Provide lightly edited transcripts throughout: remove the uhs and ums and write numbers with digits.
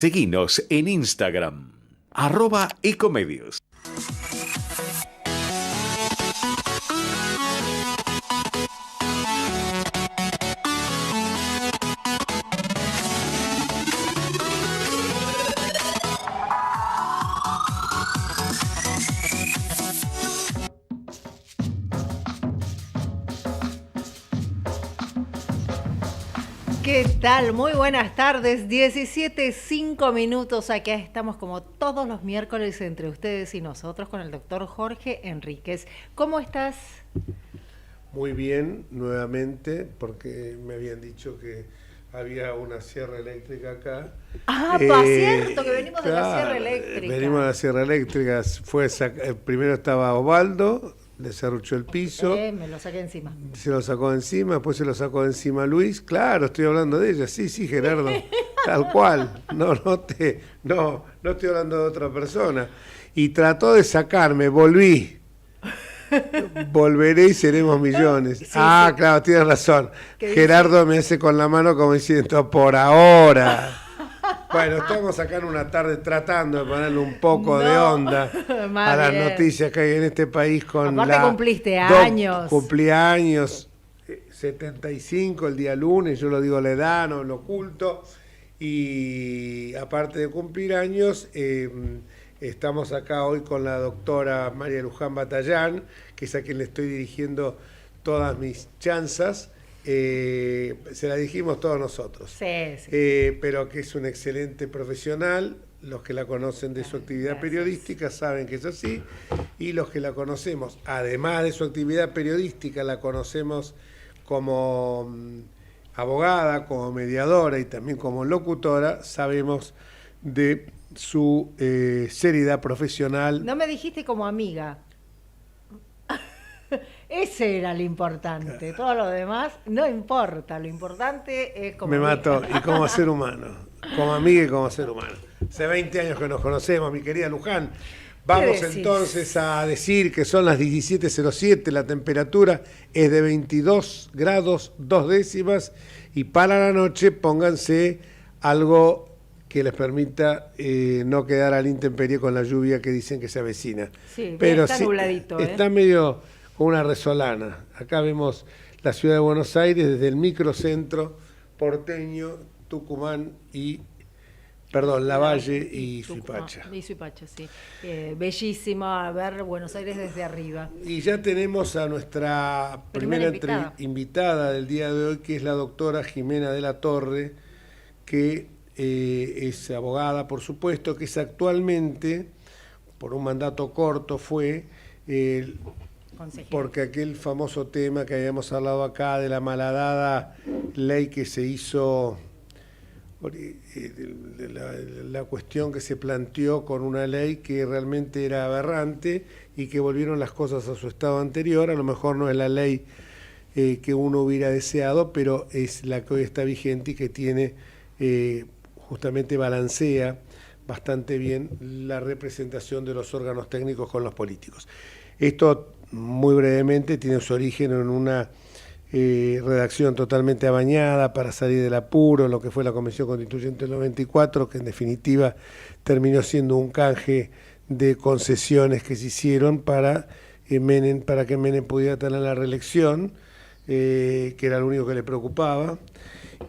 Seguinos en Instagram, @ecomedios. ¿Qué tal? Muy buenas tardes, 17:05. Acá estamos como todos los miércoles entre ustedes y nosotros con el doctor Jorge Enríquez. ¿Cómo estás? Muy bien, nuevamente, porque me habían dicho que había una sierra eléctrica acá. Cierto, que venimos de la sierra eléctrica. Venimos de la sierra eléctrica. Primero estaba Osvaldo, le cerruchó el piso. Me lo saqué encima. Se lo sacó encima, después se lo sacó encima Luis. Claro, estoy hablando de ella. Sí, Gerardo, tal cual. No estoy hablando de otra persona. Y trató de sacarme, volví. Volveré y seremos millones. Sí. Claro, tienes razón. Gerardo me hace con la mano como diciendo, por ahora. Bueno, estamos acá en una tarde tratando de ponerle un poco de onda a las noticias que hay en este país con aparte cumpliste años. Cumplí años, 75 el día lunes, yo lo digo la edad, no lo oculto. Y aparte de cumplir años, estamos acá hoy con la doctora María Luján Batallán, que es a quien le estoy dirigiendo todas mis chanzas. Se la dijimos todos nosotros. Sí. Pero que es un excelente profesional. Los que la conocen de su actividad periodística saben que es así. Y los que la conocemos, además de su actividad periodística, la conocemos como abogada, como mediadora y también como locutora, sabemos de su seriedad profesional. No me dijiste como amiga. Ese era lo importante. Todo lo demás no importa. Lo importante es como me mató. Y como ser humano. Como amiga y como ser humano. Hace 20 años que nos conocemos, mi querida Luján. Vamos entonces a decir que son las 17:07, la temperatura es de 22 grados 2 décimas y para la noche pónganse algo que les permita no quedar a la intemperie con la lluvia que dicen que se avecina. Sí, pero está nubladito. Está medio con una resolana. Acá vemos la ciudad de Buenos Aires desde el microcentro porteño, Tucumán y... Lavalle y Suipacha. Y Suipacha, sí. Bellísimo ver Buenos Aires desde arriba. Y ya tenemos a nuestra primera invitada del día de hoy, que es la doctora Jimena de la Torre, que es abogada, por supuesto, que es actualmente, por un mandato corto, fue... porque aquel famoso tema que habíamos hablado acá de la malhadada ley que se hizo... La cuestión que se planteó con una ley que realmente era aberrante y que volvieron las cosas a su estado anterior. A lo mejor no es la ley que uno hubiera deseado, pero es la que hoy está vigente y que tiene, justamente balancea bastante bien la representación de los órganos técnicos con los políticos. Esto, muy brevemente, tiene su origen en una redacción totalmente abañada para salir del apuro, lo que fue la Convención Constituyente del 94, que en definitiva terminó siendo un canje de concesiones que se hicieron para que Menem pudiera tener la reelección, que era lo único que le preocupaba,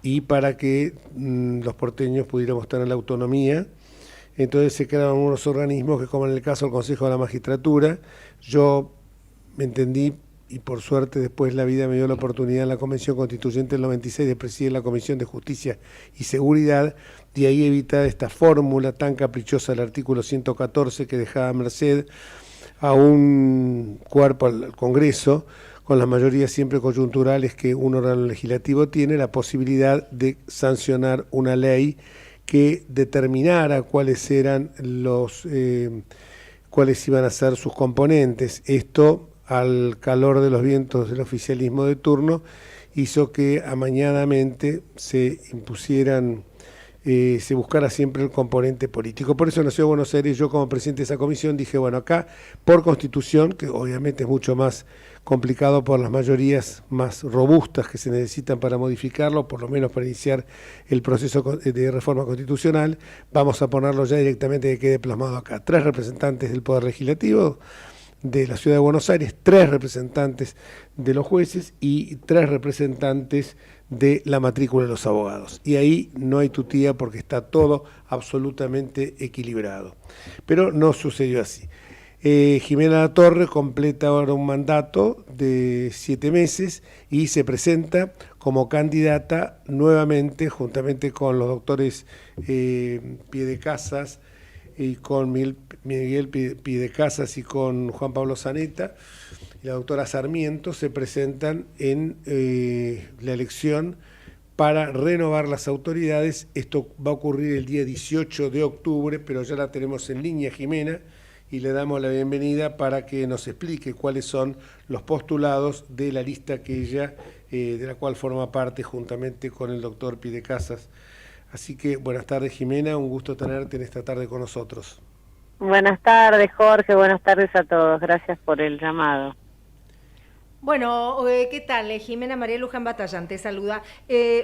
y para que los porteños pudiéramos tener la autonomía. Entonces se crearon unos organismos que, como en el caso del Consejo de la Magistratura, yo me entendí, y por suerte después la vida me dio la oportunidad en la Convención Constituyente del 96 de presidir la Comisión de Justicia y Seguridad, de ahí evitar esta fórmula tan caprichosa del artículo 114 que dejaba merced a un cuerpo, al Congreso, con las mayorías siempre coyunturales que un órgano legislativo tiene, la posibilidad de sancionar una ley que determinara cuáles eran cuáles iban a ser sus componentes. Esto, al calor de los vientos del oficialismo de turno, hizo que amañadamente se impusieran se buscara siempre el componente político. Por eso en la Ciudad de Buenos Aires, yo como presidente de esa comisión dije, bueno, acá por Constitución, que obviamente es mucho más complicado por las mayorías más robustas que se necesitan para modificarlo, por lo menos para iniciar el proceso de reforma constitucional, vamos a ponerlo ya directamente que quede plasmado acá. 3 representantes del Poder Legislativo de la Ciudad de Buenos Aires, 3 representantes de los jueces y 3 representantes de la matrícula de los abogados. Y ahí no hay tutía porque está todo absolutamente equilibrado. Pero no sucedió así. Jimena Latorre completa ahora un mandato de 7 meses y se presenta como candidata nuevamente, juntamente con los doctores Piedecasas y con Miguel Piedecasas y con Juan Pablo Zaneta y la doctora Sarmiento, se presentan en la elección para renovar las autoridades. Esto va a ocurrir el día 18 de octubre, pero ya la tenemos en línea, Jimena, y le damos la bienvenida para que nos explique cuáles son los postulados de la lista que ella, de la cual forma parte juntamente con el doctor Piedecasas. Así que buenas tardes, Jimena, un gusto tenerte en esta tarde con nosotros. Buenas tardes, Jorge, buenas tardes a todos, gracias por el llamado. Bueno, ¿qué tal? Jimena María Luján Batallán te saluda.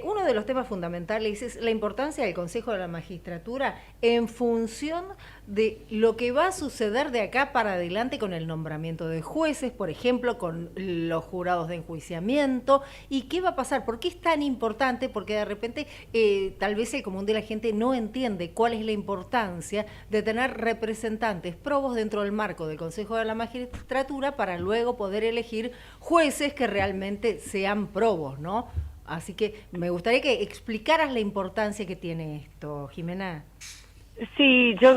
Uno de los temas fundamentales es la importancia del Consejo de la Magistratura en función de lo que va a suceder de acá para adelante con el nombramiento de jueces, por ejemplo, con los jurados de enjuiciamiento, y qué va a pasar, por qué es tan importante, porque de repente tal vez el común de la gente no entiende cuál es la importancia de tener representantes probos dentro del marco del Consejo de la Magistratura para luego poder elegir jueces que realmente sean probos, ¿no? Así que me gustaría que explicaras la importancia que tiene esto, Jimena. Sí, yo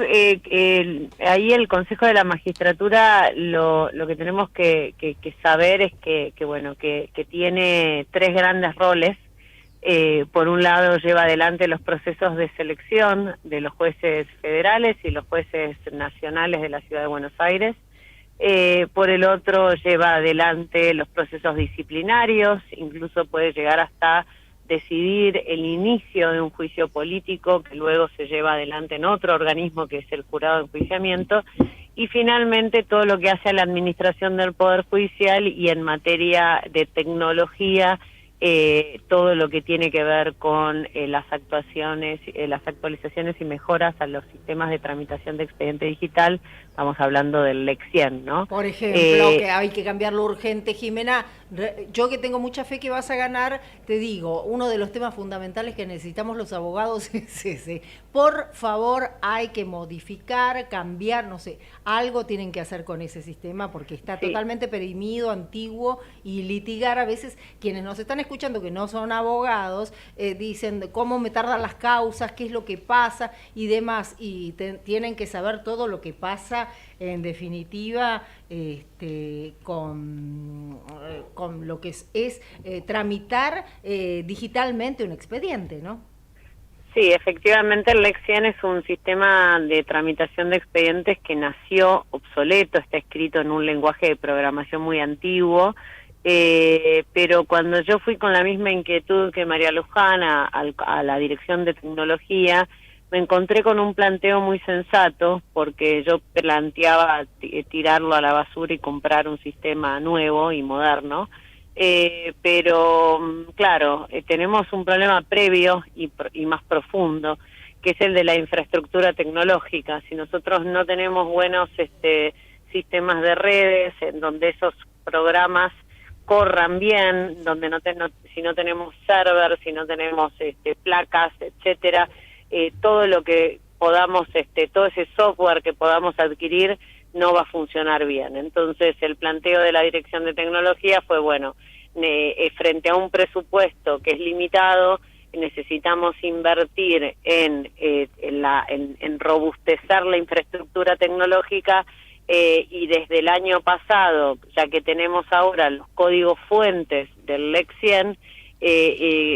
ahí el Consejo de la Magistratura lo que tenemos que saber es que tiene 3 grandes roles. Por un lado lleva adelante los procesos de selección de los jueces federales y los jueces nacionales de la Ciudad de Buenos Aires. Por el otro lleva adelante los procesos disciplinarios, incluso puede llegar hasta decidir el inicio de un juicio político que luego se lleva adelante en otro organismo que es el jurado de enjuiciamiento, y finalmente todo lo que hace a la administración del Poder Judicial y en materia de tecnología, todo lo que tiene que ver con las actualizaciones y mejoras a los sistemas de tramitación de expediente digital. Estamos hablando del LEC 100, ¿no? Por ejemplo, que hay que cambiarlo urgente, Jimena. Yo que tengo mucha fe que vas a ganar, te digo, uno de los temas fundamentales que necesitamos los abogados es ese. Por favor, hay que modificar, cambiar, no sé, algo tienen que hacer con ese sistema porque está totalmente perimido, antiguo, y litigar a veces, quienes nos están escuchando que no son abogados, dicen cómo me tardan las causas, qué es lo que pasa y demás, y tienen que saber todo lo que pasa en definitiva con lo que es tramitar digitalmente un expediente, ¿no? Sí, efectivamente el LEC 100 es un sistema de tramitación de expedientes que nació obsoleto, está escrito en un lenguaje de programación muy antiguo, pero cuando yo fui con la misma inquietud que María Luján a la Dirección de Tecnología, me encontré con un planteo muy sensato, porque yo planteaba tirarlo a la basura y comprar un sistema nuevo y moderno, pero claro, tenemos un problema previo y más profundo, que es el de la infraestructura tecnológica. Si nosotros no tenemos buenos sistemas de redes en donde esos programas corran bien, donde si no tenemos servers, si no tenemos placas, etcétera, todo lo que podamos, todo ese software que podamos adquirir no va a funcionar bien. Entonces el planteo de la Dirección de Tecnología fue, bueno, frente a un presupuesto que es limitado, necesitamos invertir en robustecer la infraestructura tecnológica, y desde el año pasado, ya que tenemos ahora los códigos fuentes del LEC 100,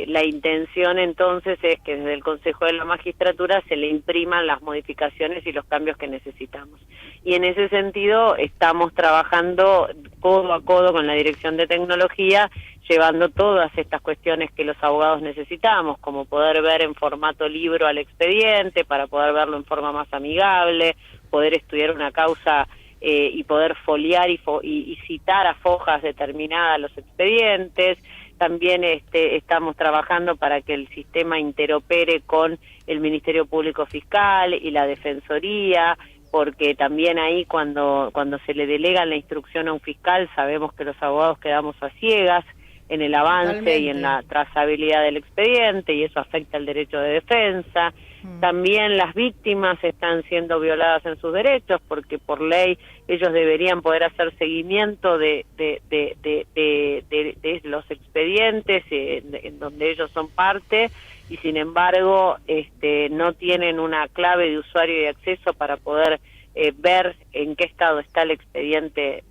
la intención entonces es que desde el Consejo de la Magistratura se le impriman las modificaciones y los cambios que necesitamos. Y en ese sentido estamos trabajando codo a codo con la Dirección de Tecnología llevando todas estas cuestiones que los abogados necesitamos, como poder ver en formato libro al expediente, para poder verlo en forma más amigable, poder estudiar una causa y poder foliar y citar a fojas determinadas los expedientes. También estamos trabajando para que el sistema interopere con el Ministerio Público Fiscal y la Defensoría, porque también ahí cuando se le delega la instrucción a un fiscal sabemos que los abogados quedamos a ciegas en el avance Totalmente. y en la trazabilidad del expediente, y eso afecta el derecho de defensa. También las víctimas están siendo violadas en sus derechos, porque por ley ellos deberían poder hacer seguimiento de los expedientes en donde ellos son parte, y sin embargo no tienen una clave de usuario y acceso para poder ver en qué estado está el expediente,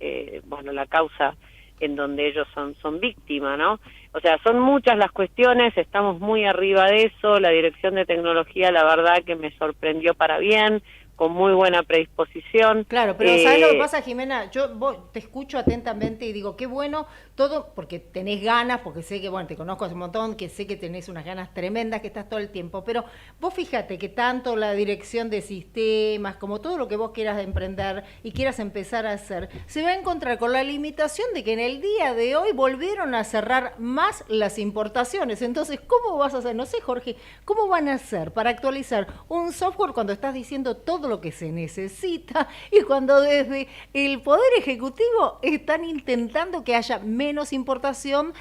la causa en donde ellos son víctimas, ¿no? O sea, son muchas las cuestiones, estamos muy arriba de eso. La Dirección de Tecnología, la verdad que me sorprendió para bien, con muy buena predisposición. Claro, pero ¿sabes lo que pasa, Jimena? Te escucho atentamente y digo, qué bueno todo, porque tenés ganas, porque sé que, bueno, te conozco hace un montón, que sé que tenés unas ganas tremendas, que estás todo el tiempo, pero vos fíjate que tanto la dirección de sistemas, como todo lo que vos quieras emprender y quieras empezar a hacer, se va a encontrar con la limitación de que en el día de hoy volvieron a cerrar más las importaciones. Entonces, ¿cómo vas a hacer? No sé, Jorge, ¿cómo van a hacer para actualizar un software cuando estás diciendo todo lo que se necesita y cuando desde el Poder Ejecutivo están intentando que haya menos importación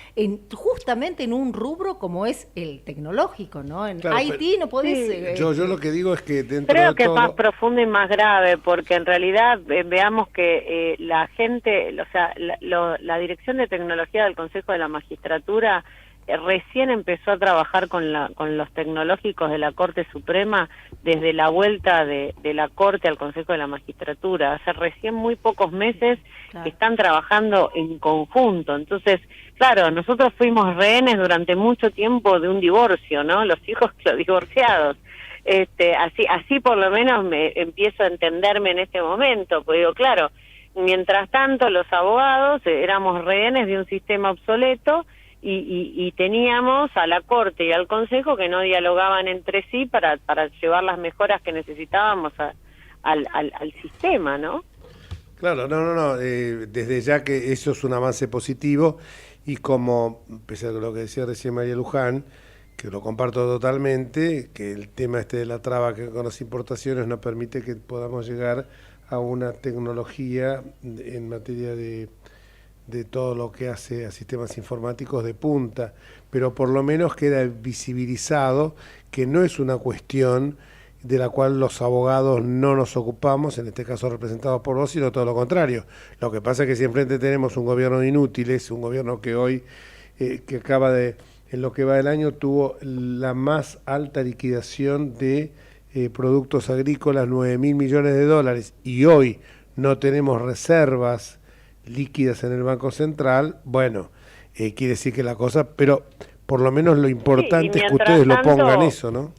justamente en un rubro como es el tecnológico, ¿no? En Claro, IT no podés... Yo lo que digo es que dentro Creo de que todo... es más profundo y más grave, porque en realidad veamos que la gente, o sea, la Dirección de Tecnología del Consejo de la Magistratura recién empezó a trabajar con los tecnológicos de la Corte Suprema desde la vuelta de la Corte al Consejo de la Magistratura. Hace recién muy pocos meses que están trabajando en conjunto. Entonces, claro, nosotros fuimos rehenes durante mucho tiempo de un divorcio, ¿no? Los hijos de los divorciados. Así por lo menos me empiezo a entenderme en este momento, porque digo, claro, mientras tanto los abogados éramos rehenes de un sistema obsoleto, y teníamos a la Corte y al Consejo que no dialogaban entre sí para llevar las mejoras que necesitábamos al sistema, ¿no? Claro, no, desde ya que eso es un avance positivo, y como, pese a lo que decía recién María Luján, que lo comparto totalmente, que el tema de la traba que con las importaciones no permite que podamos llegar a una tecnología en materia de todo lo que hace a sistemas informáticos de punta, pero por lo menos queda visibilizado que no es una cuestión de la cual los abogados no nos ocupamos, en este caso representados por vos, sino todo lo contrario. Lo que pasa es que si enfrente tenemos un gobierno de inútiles, un gobierno que hoy, que acaba de, en lo que va del año, tuvo la más alta liquidación de productos agrícolas, 9.000 millones de dólares, y hoy no tenemos reservas líquidas en el Banco Central, bueno, quiere decir que la cosa, pero por lo menos lo importante es que ustedes lo pongan eso, ¿no?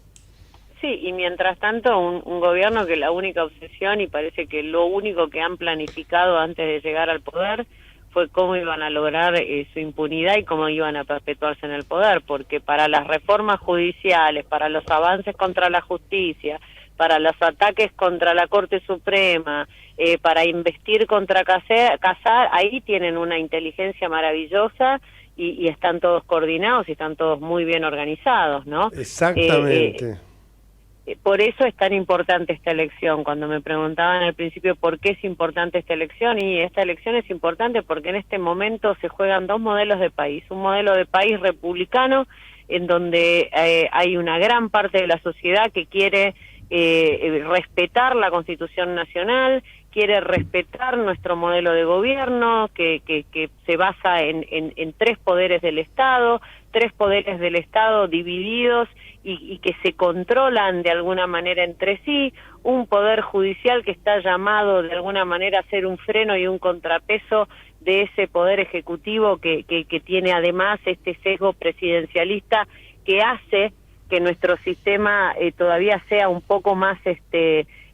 Sí, y mientras tanto un gobierno que la única obsesión, y parece que lo único que han planificado antes de llegar al poder, fue cómo iban a lograr su impunidad y cómo iban a perpetuarse en el poder, porque para las reformas judiciales, para los avances contra la justicia, para los ataques contra la Corte Suprema, para investir contra Casar, ahí tienen una inteligencia maravillosa y están todos coordinados y están todos muy bien organizados, ¿no? Exactamente. Por eso es tan importante esta elección. Cuando me preguntaban al principio por qué es importante esta elección, y esta elección es importante porque en este momento se juegan dos modelos de país. Un modelo de país republicano, en donde hay una gran parte de la sociedad que quiere respetar la Constitución Nacional, quiere respetar nuestro modelo de gobierno que se basa en tres poderes del Estado divididos y que se controlan de alguna manera entre sí, un poder judicial que está llamado de alguna manera a ser un freno y un contrapeso de ese poder ejecutivo que tiene además este sesgo presidencialista que hace que nuestro sistema todavía sea un poco más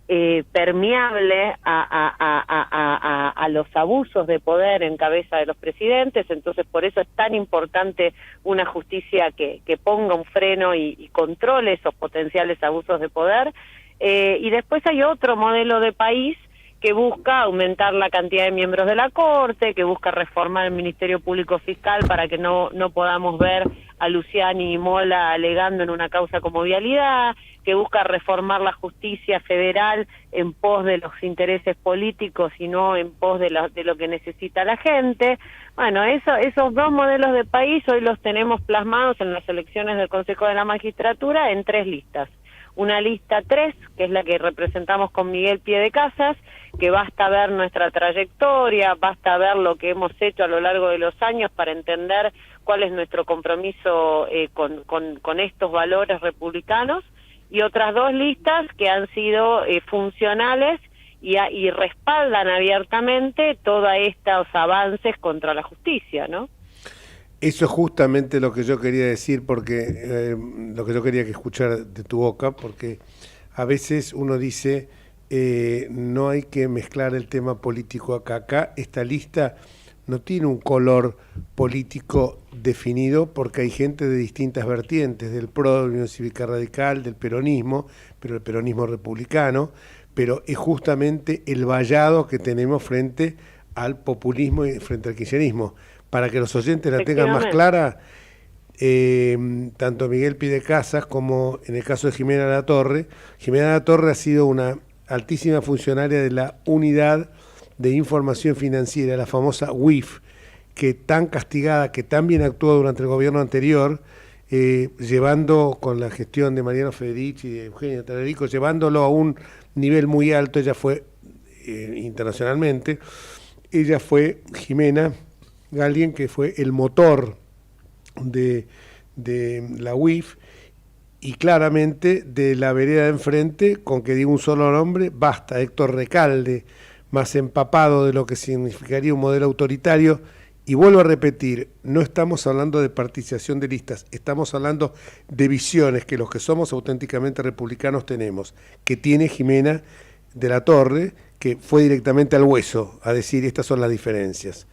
permeable a los abusos de poder en cabeza de los presidentes. Entonces por eso es tan importante una justicia que ponga un freno y controle esos potenciales abusos de poder. Y después hay otro modelo de país que busca aumentar la cantidad de miembros de la Corte, que busca reformar el Ministerio Público Fiscal para que no podamos ver a Luciani y Mola alegando en una causa como vialidad, que busca reformar la justicia federal en pos de los intereses políticos y no en pos de lo que necesita la gente. Bueno, esos dos modelos de país hoy los tenemos plasmados en las elecciones del Consejo de la Magistratura en 3 listas. Una lista 3, que es la que representamos con Miguel Piedecasas, que basta ver nuestra trayectoria, basta ver lo que hemos hecho a lo largo de los años para entender cuál es nuestro compromiso con estos valores republicanos, y otras 2 listas que han sido funcionales y respaldan abiertamente todos estos avances contra la justicia, ¿no? Eso es justamente lo que yo quería decir, porque lo que yo quería que escuchara de tu boca, porque a veces uno dice, no hay que mezclar el tema político acá. Acá esta lista no tiene un color político definido, porque hay gente de distintas vertientes, del PRO, de la Unión Cívica Radical, del peronismo, pero el peronismo republicano, pero es justamente el vallado que tenemos frente al populismo y frente al kirchnerismo. Para que los oyentes la tengan más clara, tanto Miguel Piedecasas como en el caso de Jimena Latorre ha sido una altísima funcionaria de la Unidad de Información Financiera, la famosa UIF, que tan castigada, que tan bien actuó durante el gobierno anterior, llevando con la gestión de Mariano Federici y de Eugenio Talarico, llevándolo a un nivel muy alto. Ella fue internacionalmente, ella fue Jimena Galien, que fue el motor de la UIF, y claramente de la vereda de enfrente, con que digo un solo nombre, basta, Héctor Recalde, más empapado de lo que significaría un modelo autoritario. Y vuelvo a repetir, no estamos hablando de partición de listas, estamos hablando de visiones que los que somos auténticamente republicanos tenemos, que tiene Jimena de la Torre, que fue directamente al hueso a decir estas son las diferencias.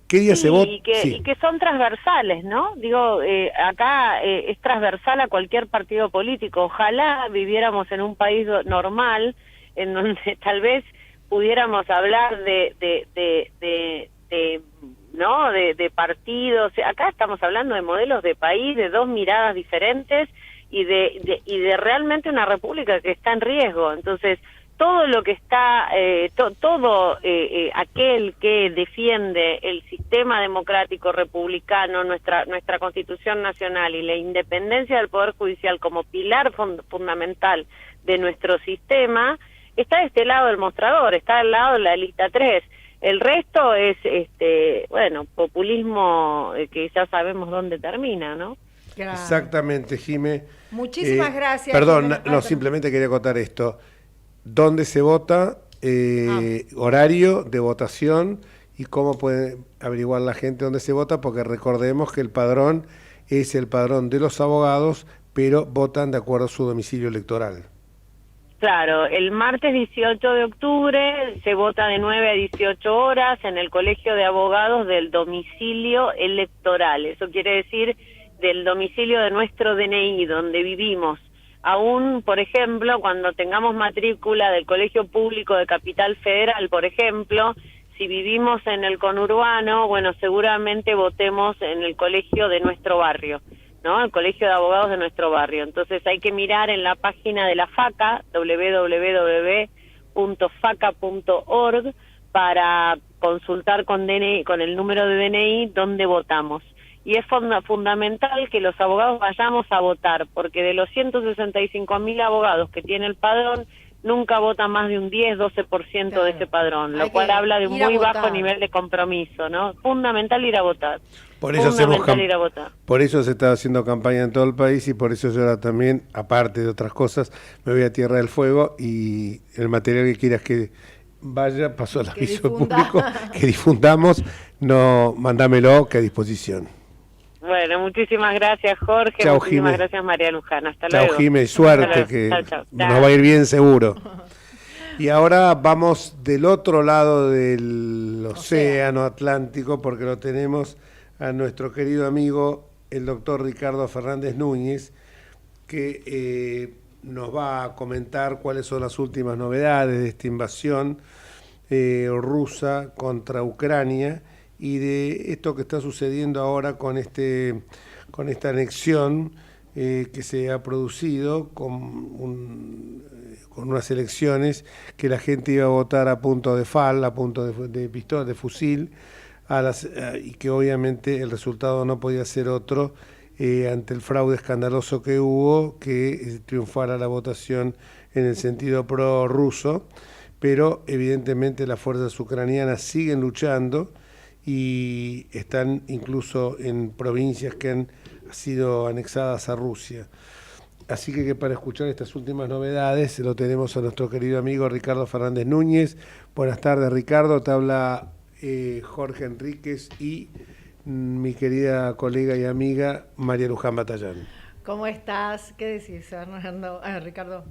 ¿Qué día se vota? Y que son transversales, ¿no? Digo, acá es transversal a cualquier partido político. Ojalá viviéramos en un país normal, en donde tal vez pudiéramos hablar de partidos. Acá estamos hablando de modelos de país, de 2 miradas diferentes y de realmente una república que está en riesgo. Entonces, todo lo que está, aquel que defiende el sistema democrático republicano, nuestra Constitución Nacional y la independencia del Poder Judicial como pilar fundamental de nuestro sistema, está de este lado del mostrador, está del lado de la lista 3. El resto es, populismo que ya sabemos dónde termina, ¿no? Claro. Exactamente, Jime. Muchísimas gracias. Perdón, simplemente quería contar esto. ¿Dónde se vota? Horario de votación y cómo puede averiguar la gente dónde se vota, porque recordemos que el padrón es el padrón de los abogados, pero votan de acuerdo a su domicilio electoral. Claro, el martes 18 de octubre se vota de 9 a 18 horas en el Colegio de Abogados del domicilio electoral. Eso quiere decir del domicilio de nuestro DNI, donde vivimos. Aún, por ejemplo, cuando tengamos matrícula del Colegio Público de Capital Federal, por ejemplo, si vivimos en el conurbano, bueno, seguramente votemos en el colegio de nuestro barrio, ¿no? El Colegio de Abogados de nuestro barrio. Entonces hay que mirar en la página de la FACA, www.faca.org, para consultar con el número de DNI dónde votamos. Y es fundamental que los abogados vayamos a votar, porque de los 165.000 abogados que tiene el padrón, nunca vota más de un 10-12% de ese padrón, lo cual habla de un muy bajo nivel de compromiso, ¿no? Fundamental ir a votar. Por eso por eso se está haciendo campaña en todo el país, y por eso yo ahora también, aparte de otras cosas, me voy a Tierra del Fuego, y el material que quieras que vaya, paso al aviso público, que difundamos, no, mandámelo, que a disposición. Bueno, muchísimas gracias, Jorge. Chau, muchísimas Jime. Gracias, María Luján. Hasta luego. Chao, Jime, suerte, que chau. nos va a ir bien seguro. Y ahora vamos del otro lado del océano Atlántico, porque lo tenemos a nuestro querido amigo, el doctor Ricardo Fernández Núñez, que nos va a comentar cuáles son las últimas novedades de esta invasión rusa contra Ucrania y de esto que está sucediendo ahora con esta anexión que se ha producido con unas elecciones que la gente iba a votar a punto de FAL, a punto de pistola, de fusil, y que obviamente el resultado no podía ser otro ante el fraude escandaloso que hubo, que triunfara la votación en el sentido pro-ruso, pero evidentemente las fuerzas ucranianas siguen luchando y están incluso en provincias que han sido anexadas a Rusia. Así que para escuchar estas últimas novedades lo tenemos a nuestro querido amigo Ricardo Fernández Núñez. Buenas tardes, Ricardo, te habla Jorge Enríquez y mi querida colega y amiga María Luján Batallán. ¿Cómo estás? ¿Qué decís, Fernando? Ricardo.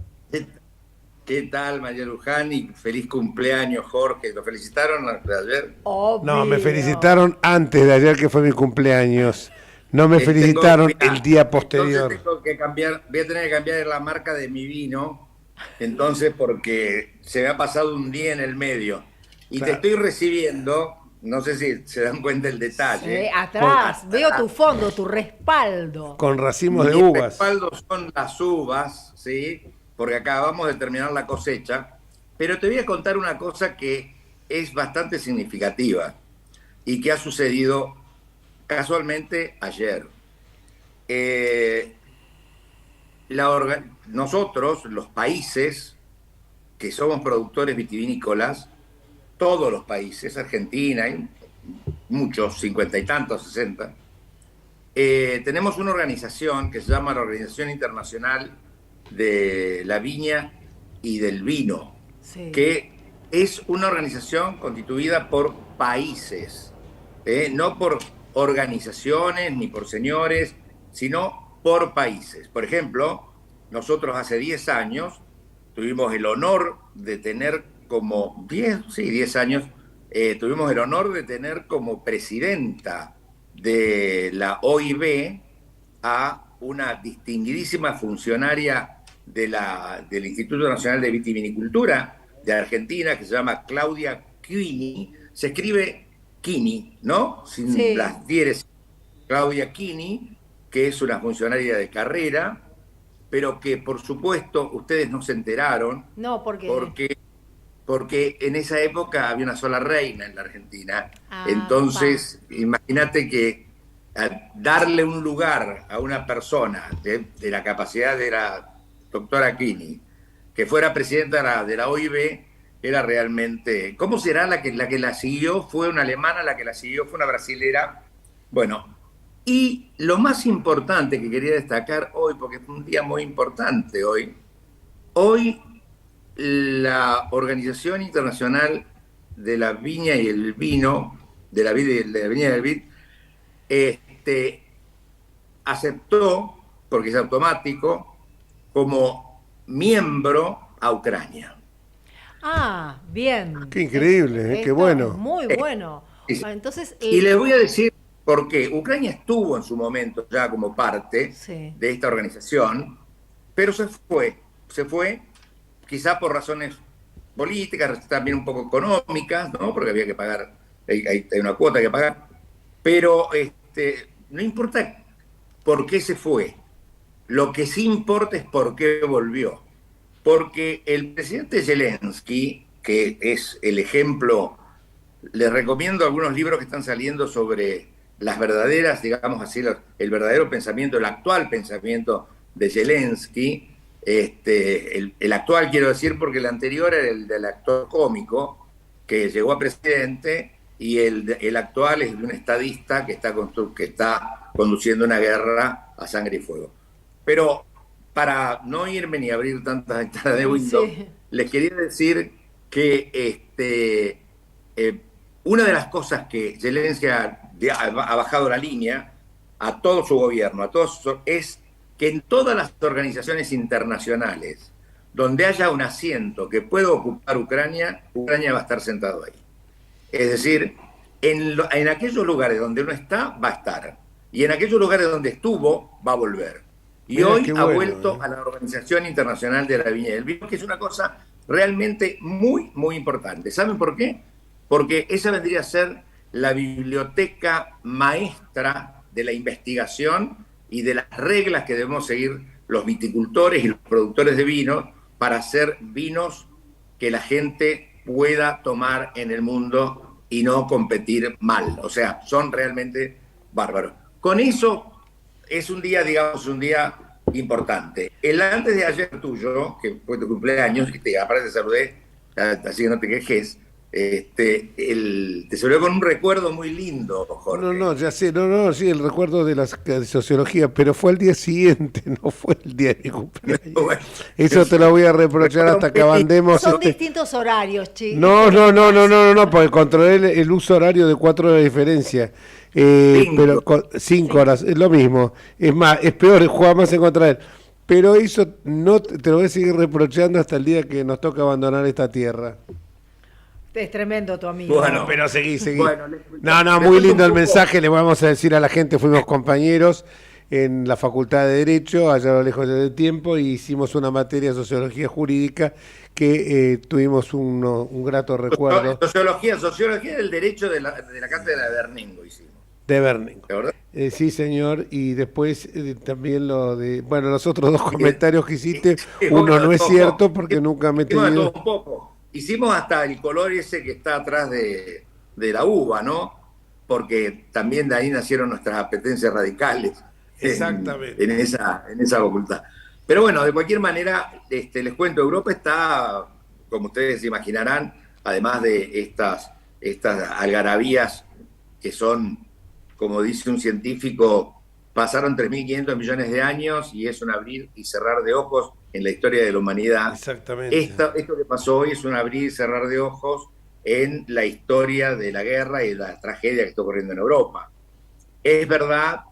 ¿Qué tal, María Luján? Y feliz cumpleaños, Jorge. ¿Lo felicitaron ayer? Obvio. No, me felicitaron antes de ayer, que fue mi cumpleaños. No me felicitaron el día posterior. Entonces tengo que cambiar, voy a tener que cambiar la marca de mi vino, entonces, porque se me ha pasado un día en el medio. Y claro, te estoy recibiendo, no sé si se dan cuenta el detalle. Sí, atrás, veo tu fondo, tu respaldo. Con racimos de uvas. Mi respaldo son las uvas, ¿sí? Porque acabamos de terminar la cosecha. Pero te voy a contar una cosa que es bastante significativa y que ha sucedido casualmente ayer. Nosotros, los países que somos productores vitivinícolas, todos los países, Argentina, hay muchos, 50 y tantos, 60, tenemos una organización que se llama la Organización Internacional de la Viña y del Vino, sí, que es una organización constituida por países, no por organizaciones ni por señores, sino por países. Por ejemplo, nosotros hace 10 años tuvimos el honor de tener como 10 años, tuvimos el honor de tener como presidenta de la OIV a una distinguidísima funcionaria del Instituto Nacional de Vitivinicultura de Argentina, que se llama Claudia Chini. Se escribe Chini, ¿no? Sin sí, las diéresis. Claudia Chini, que es una funcionaria de carrera, pero que por supuesto ustedes no se enteraron. No, porque en esa época había una sola reina en la Argentina. Entonces, imagínate que darle un lugar a una persona de la capacidad de la doctora Chini, que fuera presidenta de la OIV, era realmente... ¿Cómo será la que la siguió? Fue una alemana, la que la siguió fue una brasilera. Bueno, y lo más importante que quería destacar hoy, porque fue un día muy importante hoy la Organización Internacional de la Viña y el Vino, de la Viña y el Vino, aceptó, porque es automático, como miembro a Ucrania. Ah, bien. Qué increíble, qué bueno. Muy bueno. Entonces, y les voy a decir por qué. Ucrania estuvo en su momento ya como parte sí, de esta organización, pero se fue quizá por razones políticas, también un poco económicas, ¿no? Porque había que pagar, hay una cuota que pagar, pero no importa por qué se fue, lo que sí importa es por qué volvió. Porque el presidente Zelensky, que es el ejemplo, les recomiendo algunos libros que están saliendo sobre las verdaderas, digamos así, el verdadero pensamiento, el actual pensamiento de Zelensky. El actual quiero decir porque el anterior era el del actor cómico que llegó a presidente, y el actual es de un estadista que está conduciendo una guerra a sangre y fuego. Pero para no irme ni abrir tantas ventanas de Windows, sí, les quería decir que una de las cosas que Zelensky ha bajado la línea a todo su gobierno, es que en todas las organizaciones internacionales donde haya un asiento que pueda ocupar Ucrania, Ucrania va a estar sentado ahí. Es decir, en aquellos lugares donde no está, va a estar. Y en aquellos lugares donde estuvo, va a volver. Y Mirá, hoy qué ha bueno, vuelto a la Organización Internacional de la Viña y del Vino, que es una cosa realmente muy, muy importante. ¿Saben por qué? Porque esa vendría a ser la biblioteca maestra de la investigación y de las reglas que debemos seguir los viticultores y los productores de vino para hacer vinos que la gente pueda tomar en el mundo y no competir mal. O sea, son realmente bárbaros. Con eso es un día, digamos, un día importante. El antes de ayer tuyo, que fue tu cumpleaños, y aparte te saludé, así que no te quejes, te saludé con un recuerdo muy lindo, Jorge. No, ya sé, sí, el recuerdo de sociología, pero fue el día siguiente, no fue el día de mi cumpleaños. Bueno, Eso te lo voy a reprochar hasta que abandemos. Son distintos horarios, chicos. No, porque controlé el uso horario de 4 horas de diferencia. Pero 5 horas, es lo mismo. Es más, es peor, juega más en contra de él. Pero eso no te lo voy a seguir reprochando hasta el día que nos toca abandonar esta tierra. Es tremendo tu amigo. Bueno, Pero seguí. Bueno, Muy lindo el mensaje, le vamos a decir a la gente, fuimos compañeros en la Facultad de Derecho, allá a lo lejos del tiempo, y hicimos una materia de sociología jurídica que tuvimos un grato recuerdo. Sociología del derecho de la cátedra de Bernengo hicimos. De Bernengo. ¿De verdad? Sí, señor, y después también lo de, bueno, los otros 2 comentarios que hiciste, uno no es cierto porque nunca me he Hicimos de tenido... todo un poco. Hicimos hasta el color ese que está atrás de la uva, ¿no? Porque también de ahí nacieron nuestras apetencias radicales. Exactamente. En esa facultad. Pero bueno, de cualquier manera, les cuento, Europa está, como ustedes imaginarán, además de estas algarabías que son, como dice un científico, pasaron 3.500 millones de años y es un abrir y cerrar de ojos en la historia de la humanidad. Exactamente. Esto que pasó hoy es un abrir y cerrar de ojos en la historia de la guerra y la tragedia que está ocurriendo en Europa. Es verdad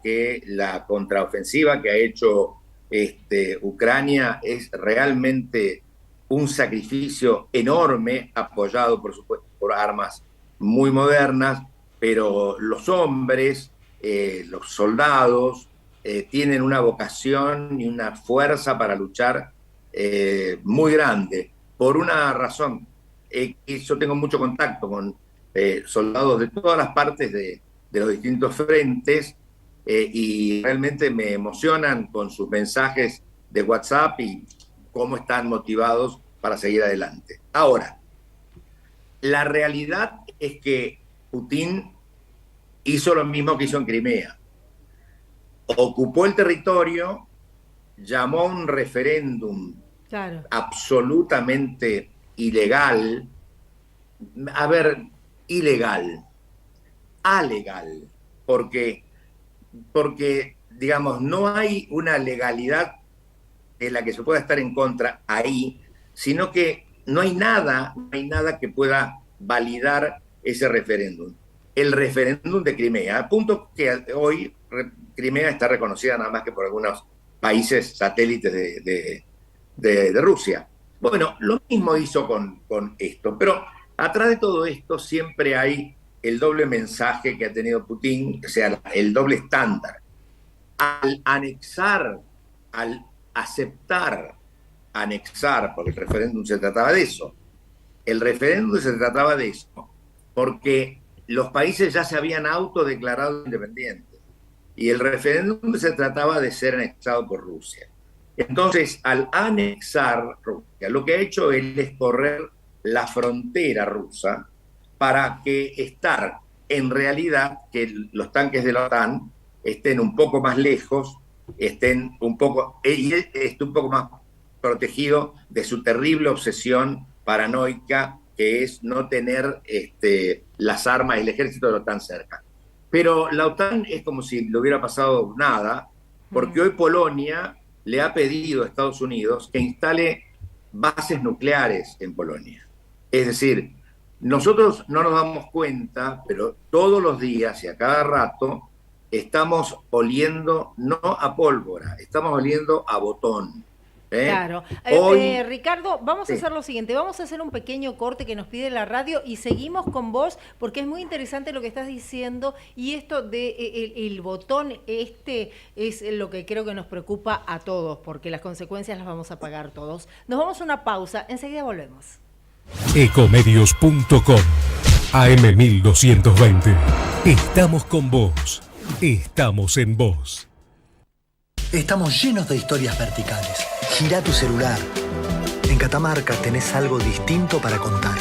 que la contraofensiva que ha hecho Ucrania es realmente un sacrificio enorme, apoyado, por supuesto, por armas muy modernas, pero los hombres, los soldados, tienen una vocación y una fuerza para luchar muy grande, por una razón. Yo tengo mucho contacto con soldados de todas las partes de los distintos frentes y realmente me emocionan con sus mensajes de WhatsApp y cómo están motivados para seguir adelante. Ahora, la realidad es que Putin hizo lo mismo que hizo en Crimea. Ocupó el territorio, llamó a un referéndum absolutamente ilegal, alegal, porque digamos, no hay una legalidad en la que se pueda estar en contra ahí, sino que no hay nada que pueda validar ese referéndum. El referéndum de Crimea, al punto que hoy Crimea está reconocida nada más que por algunos países satélites de Rusia. Bueno, lo mismo hizo con esto, pero atrás de todo esto siempre hay el doble mensaje que ha tenido Putin, o sea, el doble estándar. Al aceptar, porque el referéndum se trataba de eso. El referéndum se trataba de eso, porque los países ya se habían autodeclarado independientes y el referéndum se trataba de ser anexado por Rusia. Entonces, al anexar Rusia, lo que ha hecho él es correr la frontera rusa para que en realidad, que los tanques de la OTAN estén un poco más lejos, esté un poco más protegido de su terrible obsesión paranoica, que es no tener las armas y el ejército de la OTAN cerca. Pero la OTAN es como si le hubiera pasado nada, porque hoy Polonia le ha pedido a Estados Unidos que instale bases nucleares en Polonia. Es decir, nosotros no nos damos cuenta, pero todos los días y a cada rato estamos oliendo no a pólvora, estamos oliendo a botón. Claro. Hoy, Ricardo, vamos a sí. hacer lo siguiente, vamos a hacer un pequeño corte que nos pide la radio y seguimos con vos porque es muy interesante lo que estás diciendo y esto de el botón es lo que creo que nos preocupa a todos porque las consecuencias las vamos a pagar todos. Nos vamos a una pausa, enseguida volvemos. Ecomedios.com AM1220. Estamos con vos. Estamos en vos. Estamos llenos de historias verticales. Girá tu celular. En Catamarca tenés algo distinto para contar.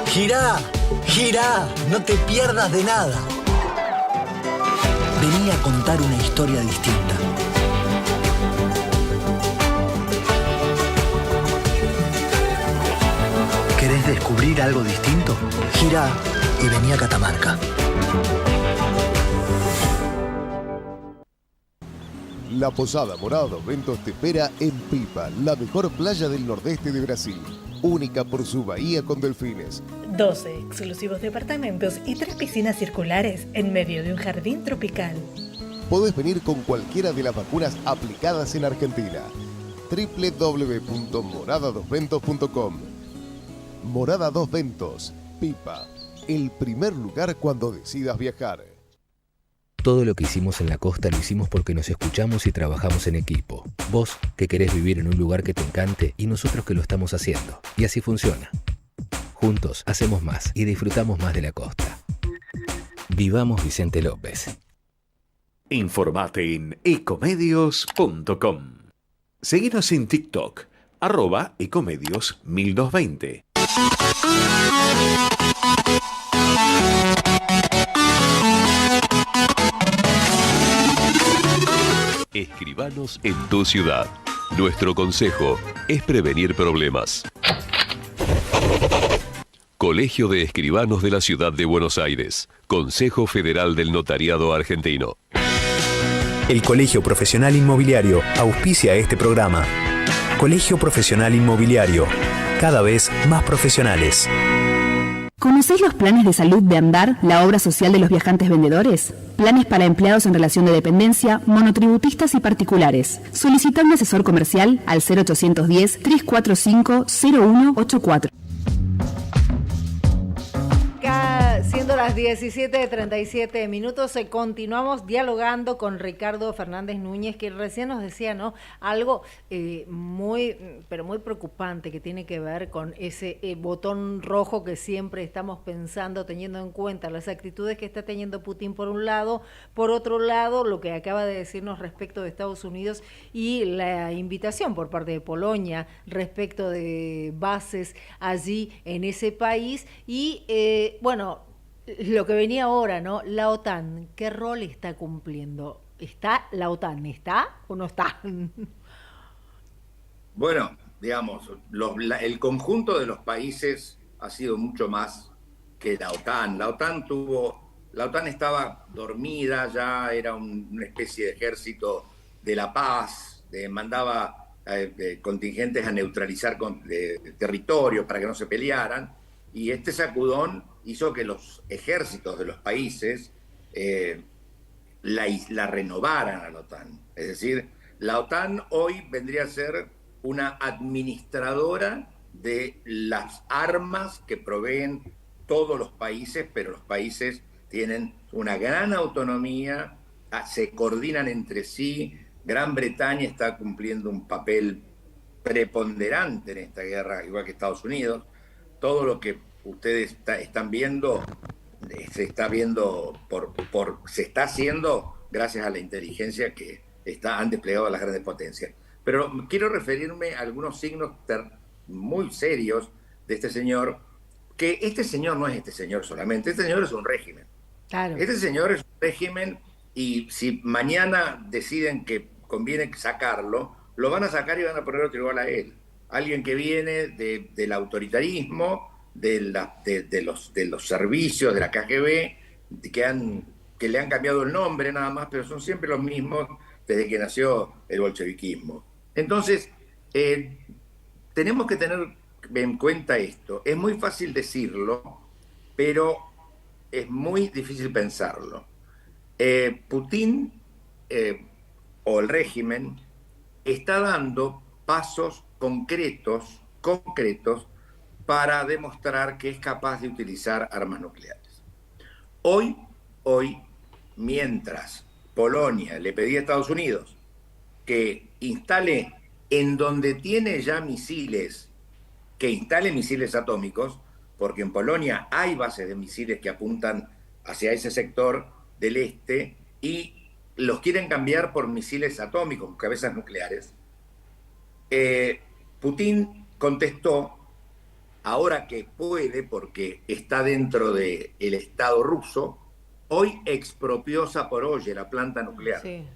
Girá, girá, no te pierdas de nada. Vení a contar una historia distinta. ¿Querés descubrir algo distinto? Girá y vení a Catamarca. La Posada Morada dos Ventos te espera en Pipa, la mejor playa del nordeste de Brasil. Única por su bahía con delfines. 12 exclusivos departamentos y 3 piscinas circulares en medio de un jardín tropical. Podés venir con cualquiera de las vacunas aplicadas en Argentina. www.moradadosventos.com. Morada Dos Ventos, Pipa, el primer lugar cuando decidas viajar. Todo lo que hicimos en la costa lo hicimos porque nos escuchamos y trabajamos en equipo. Vos, que querés vivir en un lugar que te encante, y nosotros que lo estamos haciendo. Y así funciona. Juntos hacemos más y disfrutamos más de la costa. Vivamos Vicente López. Informate en ecomedios.com. Seguinos en TikTok, @ecomedios1220. Escribanos en tu ciudad. Nuestro consejo es prevenir problemas. Colegio de Escribanos de la Ciudad de Buenos Aires. Consejo Federal del Notariado Argentino. El Colegio Profesional Inmobiliario auspicia este programa. Colegio Profesional Inmobiliario, cada vez más profesionales. ¿Conocés los planes de salud de Andar, la obra social de los viajantes vendedores? Planes para empleados en relación de dependencia, monotributistas y particulares. Solicita un asesor comercial al 0810-345-0184. Siendo las 17:37 minutos, continuamos dialogando con Ricardo Fernández Núñez, que recién nos decía, ¿no? Algo muy preocupante que tiene que ver con ese botón rojo que siempre estamos pensando, teniendo en cuenta las actitudes que está teniendo Putin por un lado, por otro lado, lo que acaba de decirnos respecto de Estados Unidos y la invitación por parte de Polonia respecto de bases allí en ese país y, lo que venía ahora, ¿no? La OTAN, ¿qué rol está cumpliendo? ¿Está la OTAN? ¿Está o no está? Bueno, digamos, el conjunto de los países ha sido mucho más que la OTAN. La OTAN estaba dormida, ya era una especie de ejército de la paz, mandaba contingentes a neutralizar territorios para que no se pelearan, y este sacudón hizo que los ejércitos de los países la renovaran a la OTAN. Es decir, la OTAN hoy vendría a ser una administradora de las armas que proveen todos los países, pero los países tienen una gran autonomía, se coordinan entre sí. Gran Bretaña está cumpliendo un papel preponderante en esta guerra, igual que Estados Unidos. Todo lo que ustedes están viendo se está haciendo gracias a la inteligencia que han desplegado las grandes potencias. Pero quiero referirme a algunos signos muy serios de este señor, que este señor no es este señor solamente, este señor es un régimen. Claro. Este señor es un régimen, y si mañana deciden que conviene sacarlo, lo van a sacar y van a poner otro igual a él. Alguien que viene del autoritarismo, de los servicios de la KGB, que le han cambiado el nombre nada más, pero son siempre los mismos desde que nació el bolcheviquismo. Entonces, tenemos que tener en cuenta esto. Es muy fácil decirlo, pero es muy difícil pensarlo. Putin o el régimen está dando pasos concretos para demostrar que es capaz de utilizar armas nucleares. Hoy, mientras Polonia le pedía a Estados Unidos que instale en donde tiene ya misiles, que instale misiles atómicos, porque en Polonia hay bases de misiles que apuntan hacia ese sector del este y los quieren cambiar por misiles atómicos, cabezas nucleares. Putin contestó, ahora que puede, porque está dentro del Estado ruso, hoy expropió Zaporozhia, la planta nuclear. Sí.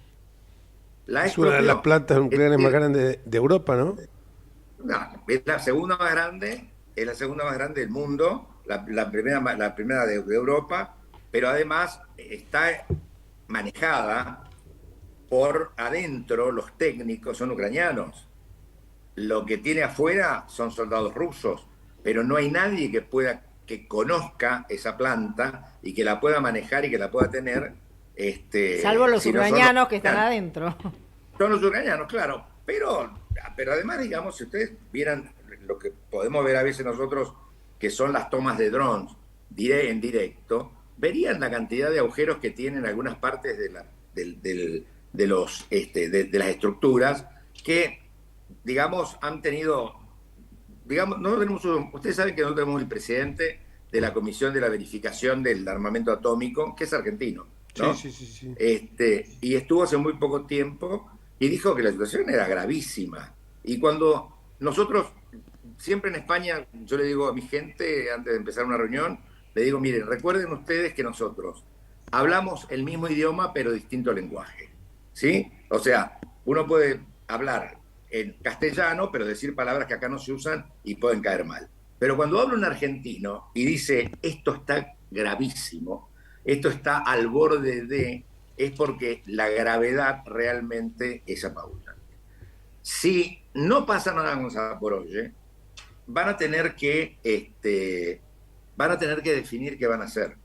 Es una de las plantas nucleares más grandes de Europa, ¿no? No, es la segunda más grande del mundo, la primera de Europa, pero además está manejada por adentro, los técnicos son ucranianos. Lo que tiene afuera son soldados rusos, pero no hay nadie que conozca esa planta y que la pueda manejar y que la pueda tener. Salvo los ucranianos que están adentro. Son los ucranianos, claro. Pero además, digamos, si ustedes vieran lo que podemos ver a veces nosotros, que son las tomas de drones en directo, verían la cantidad de agujeros que tienen algunas partes de las estructuras que, digamos, han tenido, digamos, ustedes saben que no tenemos el presidente de la Comisión de la Verificación del Armamento Atómico, que es argentino, ¿no? Sí. Y estuvo hace muy poco tiempo y dijo que la situación era gravísima. Y cuando nosotros, siempre en España, yo le digo a mi gente, antes de empezar una reunión, le digo, miren, recuerden ustedes que nosotros hablamos el mismo idioma, pero distinto lenguaje, ¿sí? O sea, uno puede hablar en castellano, pero decir palabras que acá no se usan y pueden caer mal. Pero cuando habla un argentino y dice, esto está gravísimo, esto está al borde de, es porque la gravedad realmente es apabullante. Si no pasa nada con Zaporozhia, van a tener que definir qué van a hacer.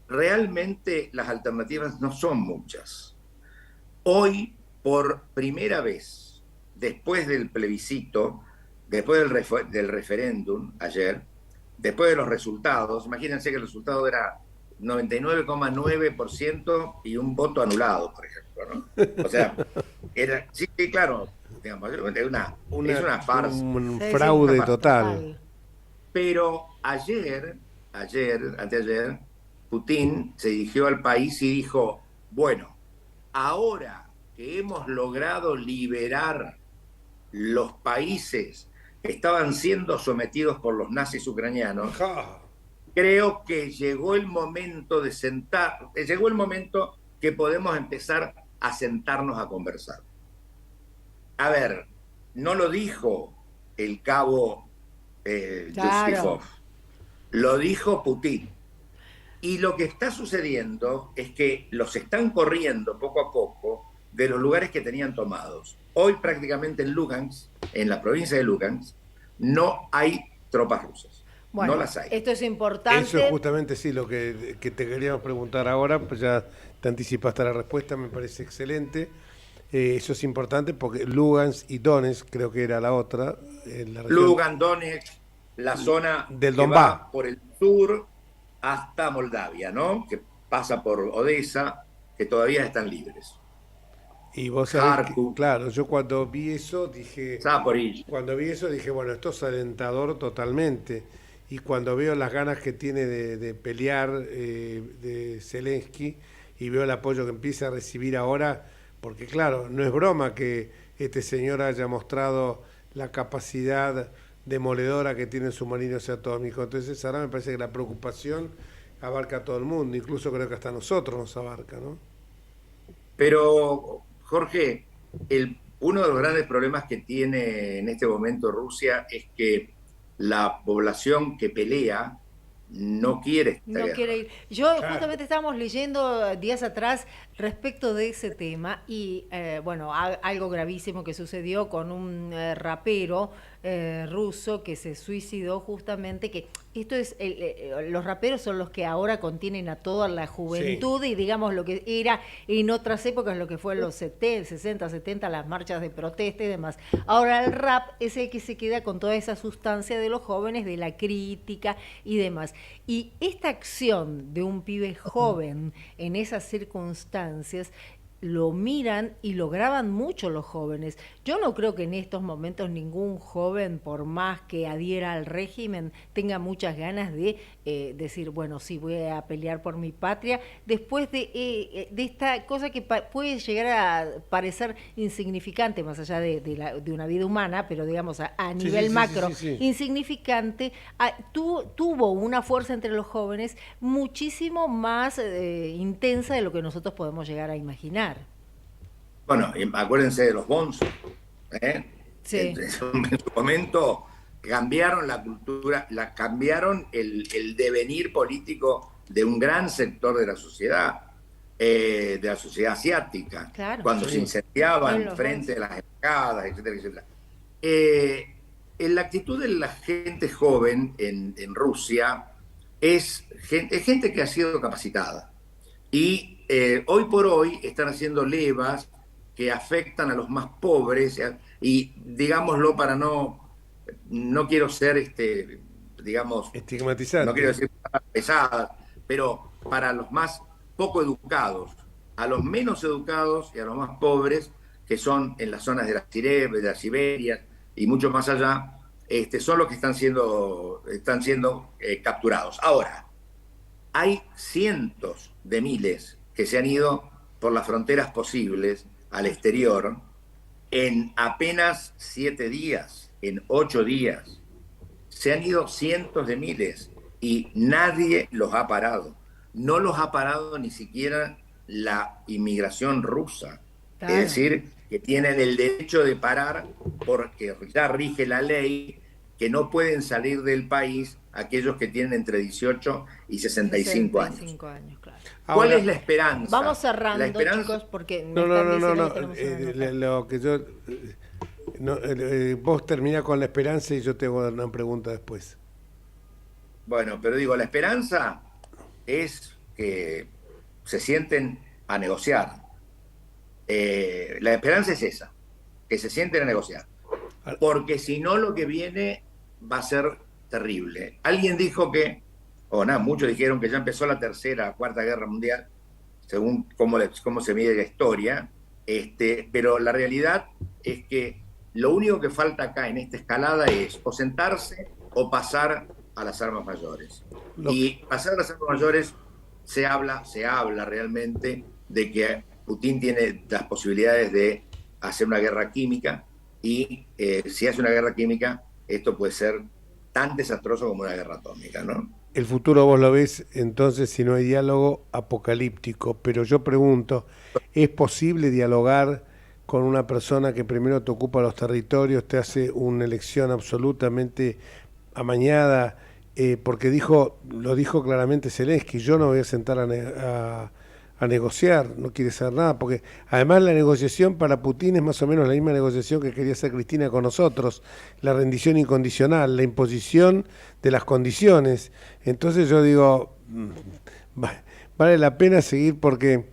Realmente las alternativas no son muchas. Hoy, por primera vez, después del plebiscito, después del referéndum ayer, después de los resultados, imagínense que el resultado era 99,9% y un voto anulado, por ejemplo, ¿no? O sea, sí, claro, digamos, es una farsa. Un fraude total. Pero anteayer, Putin se dirigió al país y dijo, bueno, ahora que hemos logrado liberar los países que estaban siendo sometidos por los nazis ucranianos, creo que llegó el momento que podemos empezar a sentarnos a conversar. A ver, no lo dijo el cabo Yusifov, lo dijo Putin. Y lo que está sucediendo es que los están corriendo poco a poco de los lugares que tenían tomados. Hoy prácticamente en Lugansk, en la provincia de Lugansk, no hay tropas rusas. Bueno, no las hay. Esto es importante. Eso es justamente lo que te queríamos preguntar ahora, pues ya te anticipaste la respuesta, me parece excelente. Eso es importante porque Lugansk y Donetsk, creo que era la otra. Lugansk, Donetsk, la zona del que Donbass, va por el sur hasta Moldavia, ¿no? Que pasa por Odessa, que todavía están libres. Y vos sabés que, claro, yo cuando vi eso dije, bueno, esto es alentador totalmente. Y cuando veo las ganas que tiene de pelear de Zelensky y veo el apoyo que empieza a recibir ahora, porque claro, no es broma que este señor haya mostrado la capacidad demoledora que tienen submarinos atómicos. Entonces ahora me parece que la preocupación abarca a todo el mundo, incluso creo que hasta nosotros nos abarca, ¿no? Pero, Jorge, uno de los grandes problemas que tiene en este momento Rusia es que la población que pelea no quiere esta guerra. Quiere ir. Justamente estábamos leyendo días atrás respecto de ese tema y, algo gravísimo que sucedió con un rapero ruso que se suicidó justamente, que esto es, los raperos son los que ahora contienen a toda la juventud y digamos lo que era en otras épocas, lo que fue en los 60, 70, las marchas de protesta y demás. Ahora el rap es el que se queda con toda esa sustancia de los jóvenes, de la crítica y demás. Y esta acción de un pibe joven en esas circunstancias lo miran y lo graban mucho los jóvenes. Yo no creo que en estos momentos ningún joven, por más que adhiera al régimen, tenga muchas ganas de decir, bueno, sí, voy a pelear por mi patria, después de esta cosa que puede llegar a parecer insignificante, más allá de una vida humana, pero digamos a nivel macro, insignificante, tuvo una fuerza entre los jóvenes muchísimo más intensa de lo que nosotros podemos llegar a imaginar. Bueno, acuérdense de los bonzos, Sí. En su momento cambiaron la cultura, cambiaron el devenir político de un gran sector de la sociedad asiática, claro, cuando se incendiaban frente a las embajadas, etcétera, etcétera. La actitud de la gente joven en Rusia es gente que ha sido capacitada. Y hoy por hoy están haciendo levas que afectan a los más pobres, y digámoslo para no quiero ser, digamos, estigmatizante. No quiero decir pesadas, pero para los más poco educados, a los menos educados y a los más pobres, que son en las zonas de la Siberia y mucho más allá, son los que están siendo capturados. Ahora, hay cientos de miles que se han ido por las fronteras posibles al exterior en apenas 7 días, en 8 días. Se han ido cientos de miles y nadie los ha parado. No los ha parado ni siquiera la inmigración rusa. Claro. Es decir, que tienen el derecho de parar porque ya rige la ley que no pueden salir del país aquellos que tienen entre 18 y 65 años. Claro. ¿Cuál es la esperanza? Vamos cerrando, chicos, porque no. Lo que yo vos terminás con la esperanza y yo te voy a dar una pregunta después. Bueno, pero digo, la esperanza es que se sienten a negociar. La esperanza es esa, que se sienten a negociar. Porque si no, lo que viene va a ser terrible. Alguien dijo que, muchos dijeron que ya empezó la tercera, cuarta guerra mundial, según cómo se mide la historia, pero la realidad es que lo único que falta acá en esta escalada es o sentarse o pasar a las armas mayores. Y pasar a las armas mayores se habla realmente de que Putin tiene las posibilidades de hacer una guerra química y si hace una guerra química, esto puede ser tan desastroso como una guerra atómica, ¿no? El futuro vos lo ves, entonces, si no hay diálogo, apocalíptico. Pero yo pregunto, ¿es posible dialogar con una persona que primero te ocupa los territorios, te hace una elección absolutamente amañada? Porque lo dijo claramente Zelensky, yo no voy a sentar a negociar, no quiere hacer nada, porque además la negociación para Putin es más o menos la misma negociación que quería hacer Cristina con nosotros, la rendición incondicional, la imposición de las condiciones. Entonces yo digo, vale la pena seguir, porque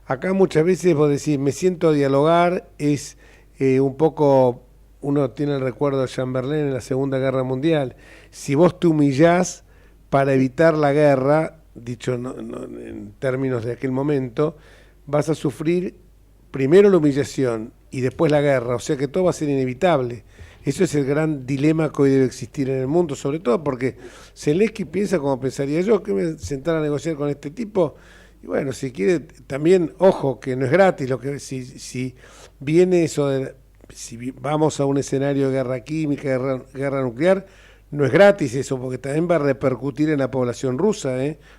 acá muchas veces vos decís, me siento a dialogar, es un poco, uno tiene el recuerdo de Chamberlain en la Segunda Guerra Mundial, si vos te humillás para evitar la guerra, dicho en términos de aquel momento, vas a sufrir primero la humillación y después la guerra, o sea que todo va a ser inevitable. Eso es el gran dilema que hoy debe existir en el mundo, sobre todo porque Zelensky piensa como pensaría yo, que me voy a sentar a negociar con este tipo, y bueno, si quiere, también, ojo, que no es gratis, si viene eso si vamos a un escenario de guerra química, guerra nuclear, no es gratis eso, porque también va a repercutir en la población rusa,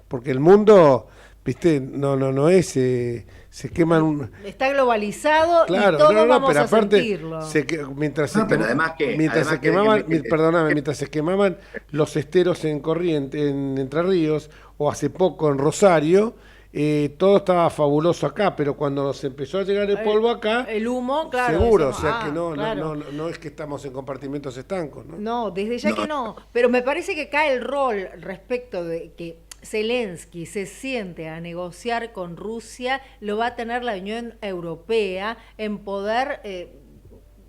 porque el mundo, viste, no es, se queman está globalizado, claro, y todos vamos pero a aparte, sentirlo. Mientras se quemaban los esteros en Corrientes, en Entre Ríos, o hace poco en Rosario, todo estaba fabuloso acá, pero cuando nos empezó a llegar el polvo acá, el humo, claro, seguro, decimos, o sea que claro. no es que estamos en compartimentos estancos, ¿no? No, desde ya que no, pero me parece que cae el rol respecto de que Zelensky se siente a negociar con Rusia, lo va a tener la Unión Europea en poder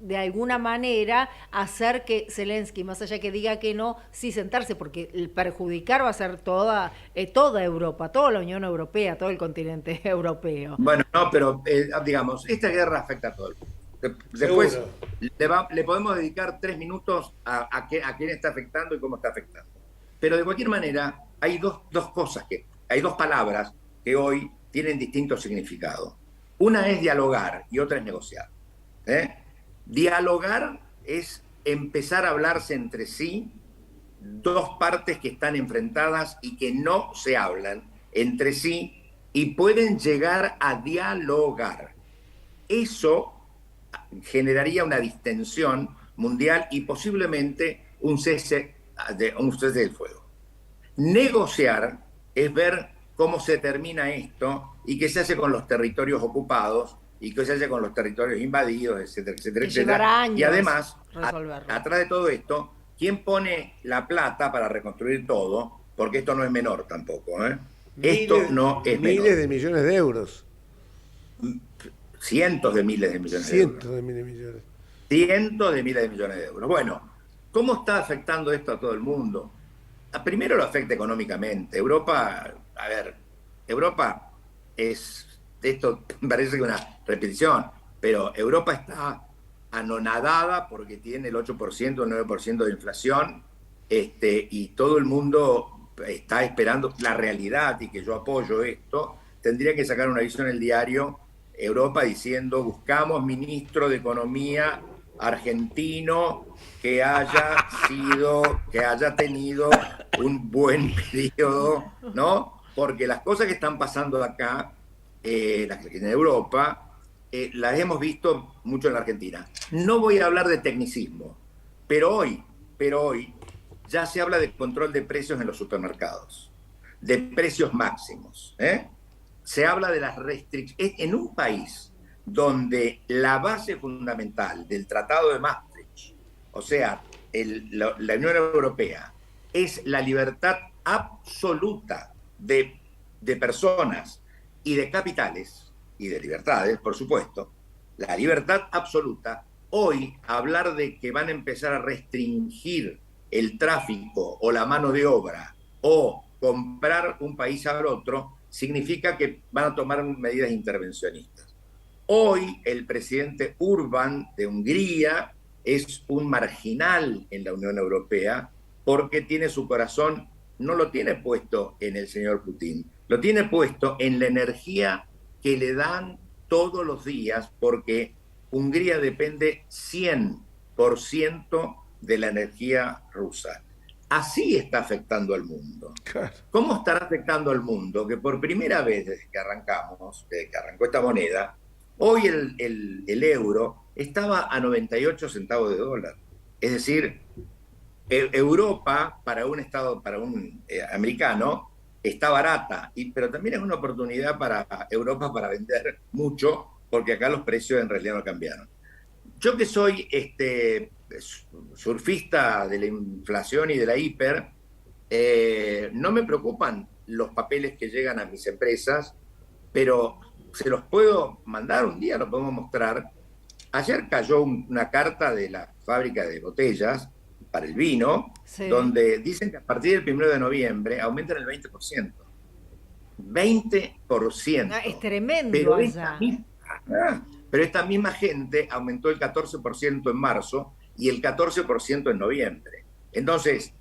de alguna manera hacer que Zelensky, más allá que diga que no, sí sentarse, porque el perjudicar va a ser toda Europa, toda la Unión Europea, todo el continente europeo. Bueno, no, pero digamos, esta guerra afecta a todo el mundo. Después le podemos dedicar 3 minutos a quién está afectando y cómo está afectando. Pero de cualquier manera, hay hay dos palabras que hoy tienen distintos significados. Una es dialogar y otra es negociar. Dialogar es empezar a hablarse entre sí, dos partes que están enfrentadas y que no se hablan entre sí y pueden llegar a dialogar. Eso generaría una distensión mundial y posiblemente un cese del fuego. Negociar es ver cómo se termina esto y qué se hace con los territorios ocupados y qué se hace con los territorios invadidos, etcétera, etcétera, etcétera. Y además, atrás de todo esto, ¿quién pone la plata para reconstruir todo? Porque esto no es menor tampoco, ¿eh? Esto no es menor. Miles de millones de euros. Cientos de miles de millones de euros. Cientos de miles de millones. Cientos de miles de millones de euros. Bueno, ¿cómo está afectando esto a todo el mundo? Primero lo afecta económicamente. Europa esto parece que una repetición, pero Europa está anonadada porque tiene el 8% o el 9% de inflación, y todo el mundo está esperando la realidad, y que yo apoyo esto. Tendría que sacar una visión en el diario Europa diciendo: buscamos ministro de Economía argentino que haya tenido un buen periodo, ¿no? Porque las cosas que están pasando acá, en Europa, las hemos visto mucho en la Argentina. No voy a hablar de tecnicismo, pero hoy ya se habla de control de precios en los supermercados, de precios máximos, Se habla de las restricciones. En un país donde la base fundamental del Tratado de Maastricht, o sea, la Unión Europea, es la libertad absoluta de personas y de capitales, y de libertades, por supuesto, la libertad absoluta. Hoy, hablar de que van a empezar a restringir el tráfico o la mano de obra o comprar un país al otro, significa que van a tomar medidas intervencionistas. Hoy el presidente Orbán de Hungría es un marginal en la Unión Europea porque tiene su corazón, no lo tiene puesto en el señor Putin, lo tiene puesto en la energía que le dan todos los días, porque Hungría depende 100% de la energía rusa. Así está afectando al mundo. ¿Cómo estará afectando al mundo? Que por primera vez desde que arrancó esta moneda, hoy el euro estaba a 98 centavos de dólar. Es decir, Europa para un americano está barata, pero también es una oportunidad para Europa para vender mucho, porque acá los precios en realidad no cambiaron. Yo que soy surfista de la inflación y de la hiper, no me preocupan los papeles que llegan a mis empresas, pero se los puedo mandar un día, lo podemos mostrar. Ayer cayó una carta de la fábrica de botellas para el vino, sí, donde dicen que a partir del 1 de noviembre aumentan el 20%. 20%. Es tremendo pero esta misma gente aumentó el 14% en marzo y el 14% en noviembre. Entonces,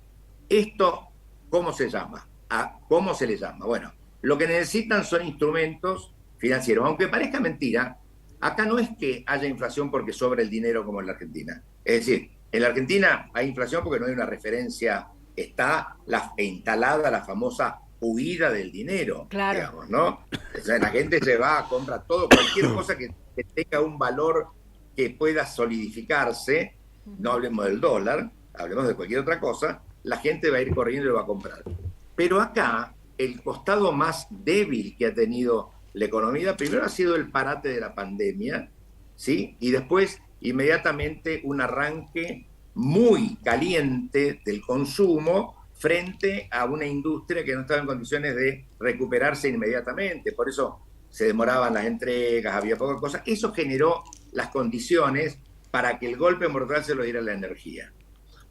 ¿esto cómo se llama? ¿Cómo se le llama? Bueno, lo que necesitan son instrumentos financieros. Aunque parezca mentira, acá no es que haya inflación porque sobra el dinero como en la Argentina. Es decir, en la Argentina hay inflación porque no hay una referencia, está instalada la famosa huida del dinero, claro, digamos, ¿no? O sea, la gente se va, compra todo, cualquier cosa que tenga un valor que pueda solidificarse, no hablemos del dólar, hablemos de cualquier otra cosa, la gente va a ir corriendo y lo va a comprar. Pero acá el costado más débil que ha tenido la economía, primero ha sido el parate de la pandemia, ¿sí? Y después, inmediatamente, un arranque muy caliente del consumo frente a una industria que no estaba en condiciones de recuperarse inmediatamente. Por eso se demoraban las entregas, había pocas cosas. Eso generó las condiciones para que el golpe mortal se lo diera la energía.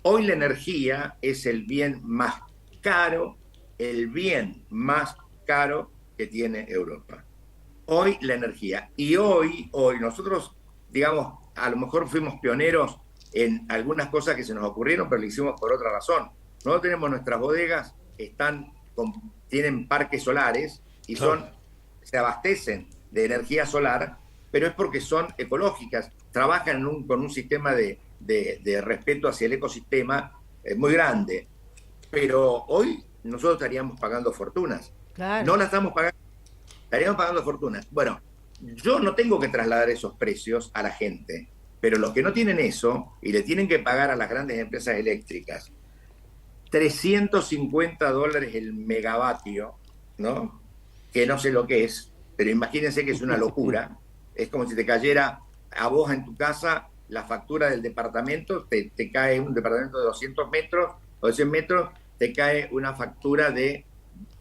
Hoy la energía es el bien más caro, que tiene Europa. Hoy la energía. Y hoy nosotros, digamos, a lo mejor fuimos pioneros en algunas cosas que se nos ocurrieron, pero lo hicimos por otra razón. Nosotros tenemos nuestras bodegas, tienen parques solares y se abastecen de energía solar, pero es porque son ecológicas, trabajan con un sistema de respeto hacia el ecosistema muy grande. Pero hoy nosotros estaríamos pagando fortunas. Claro. No la estamos pagando, estaríamos pagando fortunas. Bueno, yo no tengo que trasladar esos precios a la gente, pero los que no tienen eso y le tienen que pagar a las grandes empresas eléctricas $350 el megavatio, ¿no? Que no sé lo que es, pero imagínense que es una locura. Es como si te cayera a vos en tu casa la factura del departamento, te cae un departamento de 200 metros o 100 metros, te cae una factura de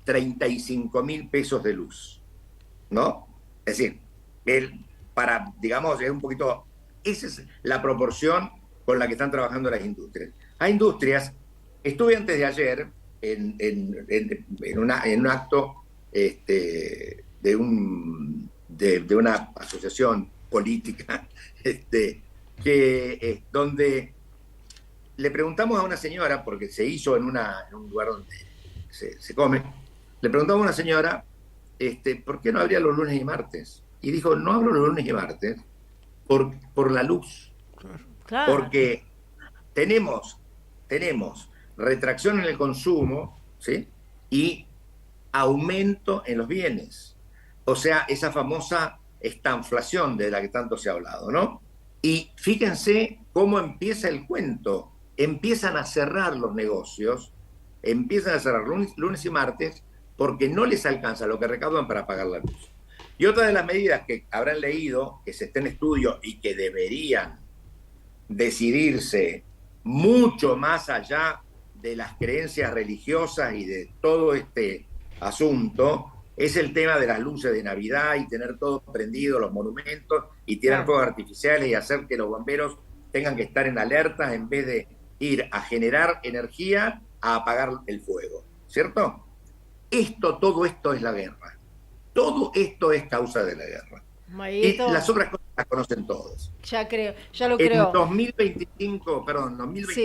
35.000 pesos de luz, ¿no? Es decir, digamos, es un poquito, esa es la proporción con la que están trabajando las industrias. Hay industrias, estuve antes de ayer en un acto de una asociación política, donde le preguntamos a una señora, porque se hizo en un lugar donde se come, le preguntamos a una señora, ¿por qué no abría los lunes y martes? Y dijo, no abro los lunes y martes por la luz. Claro. Porque tenemos retracción en el consumo, ¿sí? Y aumento en los bienes. O sea, esa famosa estanflación de la que tanto se ha hablado, ¿no? Y fíjense cómo empieza el cuento. Empiezan a cerrar los negocios, empiezan a cerrar lunes y martes porque no les alcanza lo que recaudan para pagar la luz. Y otra de las medidas que habrán leído, que se está en estudio y que deberían decidirse mucho más allá de las creencias religiosas y de todo este asunto, es el tema de las luces de Navidad y tener todo prendido, los monumentos, y tirar fuegos artificiales y hacer que los bomberos tengan que estar en alerta en vez de ir a generar energía a apagar el fuego, ¿cierto? Todo esto es la guerra. Todo esto es causa de la guerra. Maguito, y las otras cosas las conocen todos. Ya lo creo. En 2025,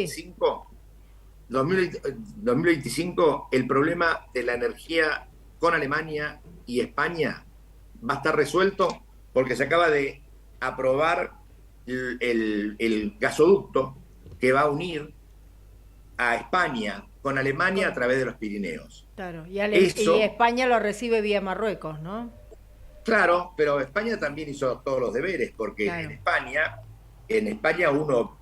sí. 2025, el problema de la energía con Alemania y España va a estar resuelto porque se acaba de aprobar el gasoducto que va a unir a España con Alemania a través de los Pirineos. Claro, y España lo recibe vía Marruecos, ¿no? Claro, pero España también hizo todos los deberes, porque claro. en España uno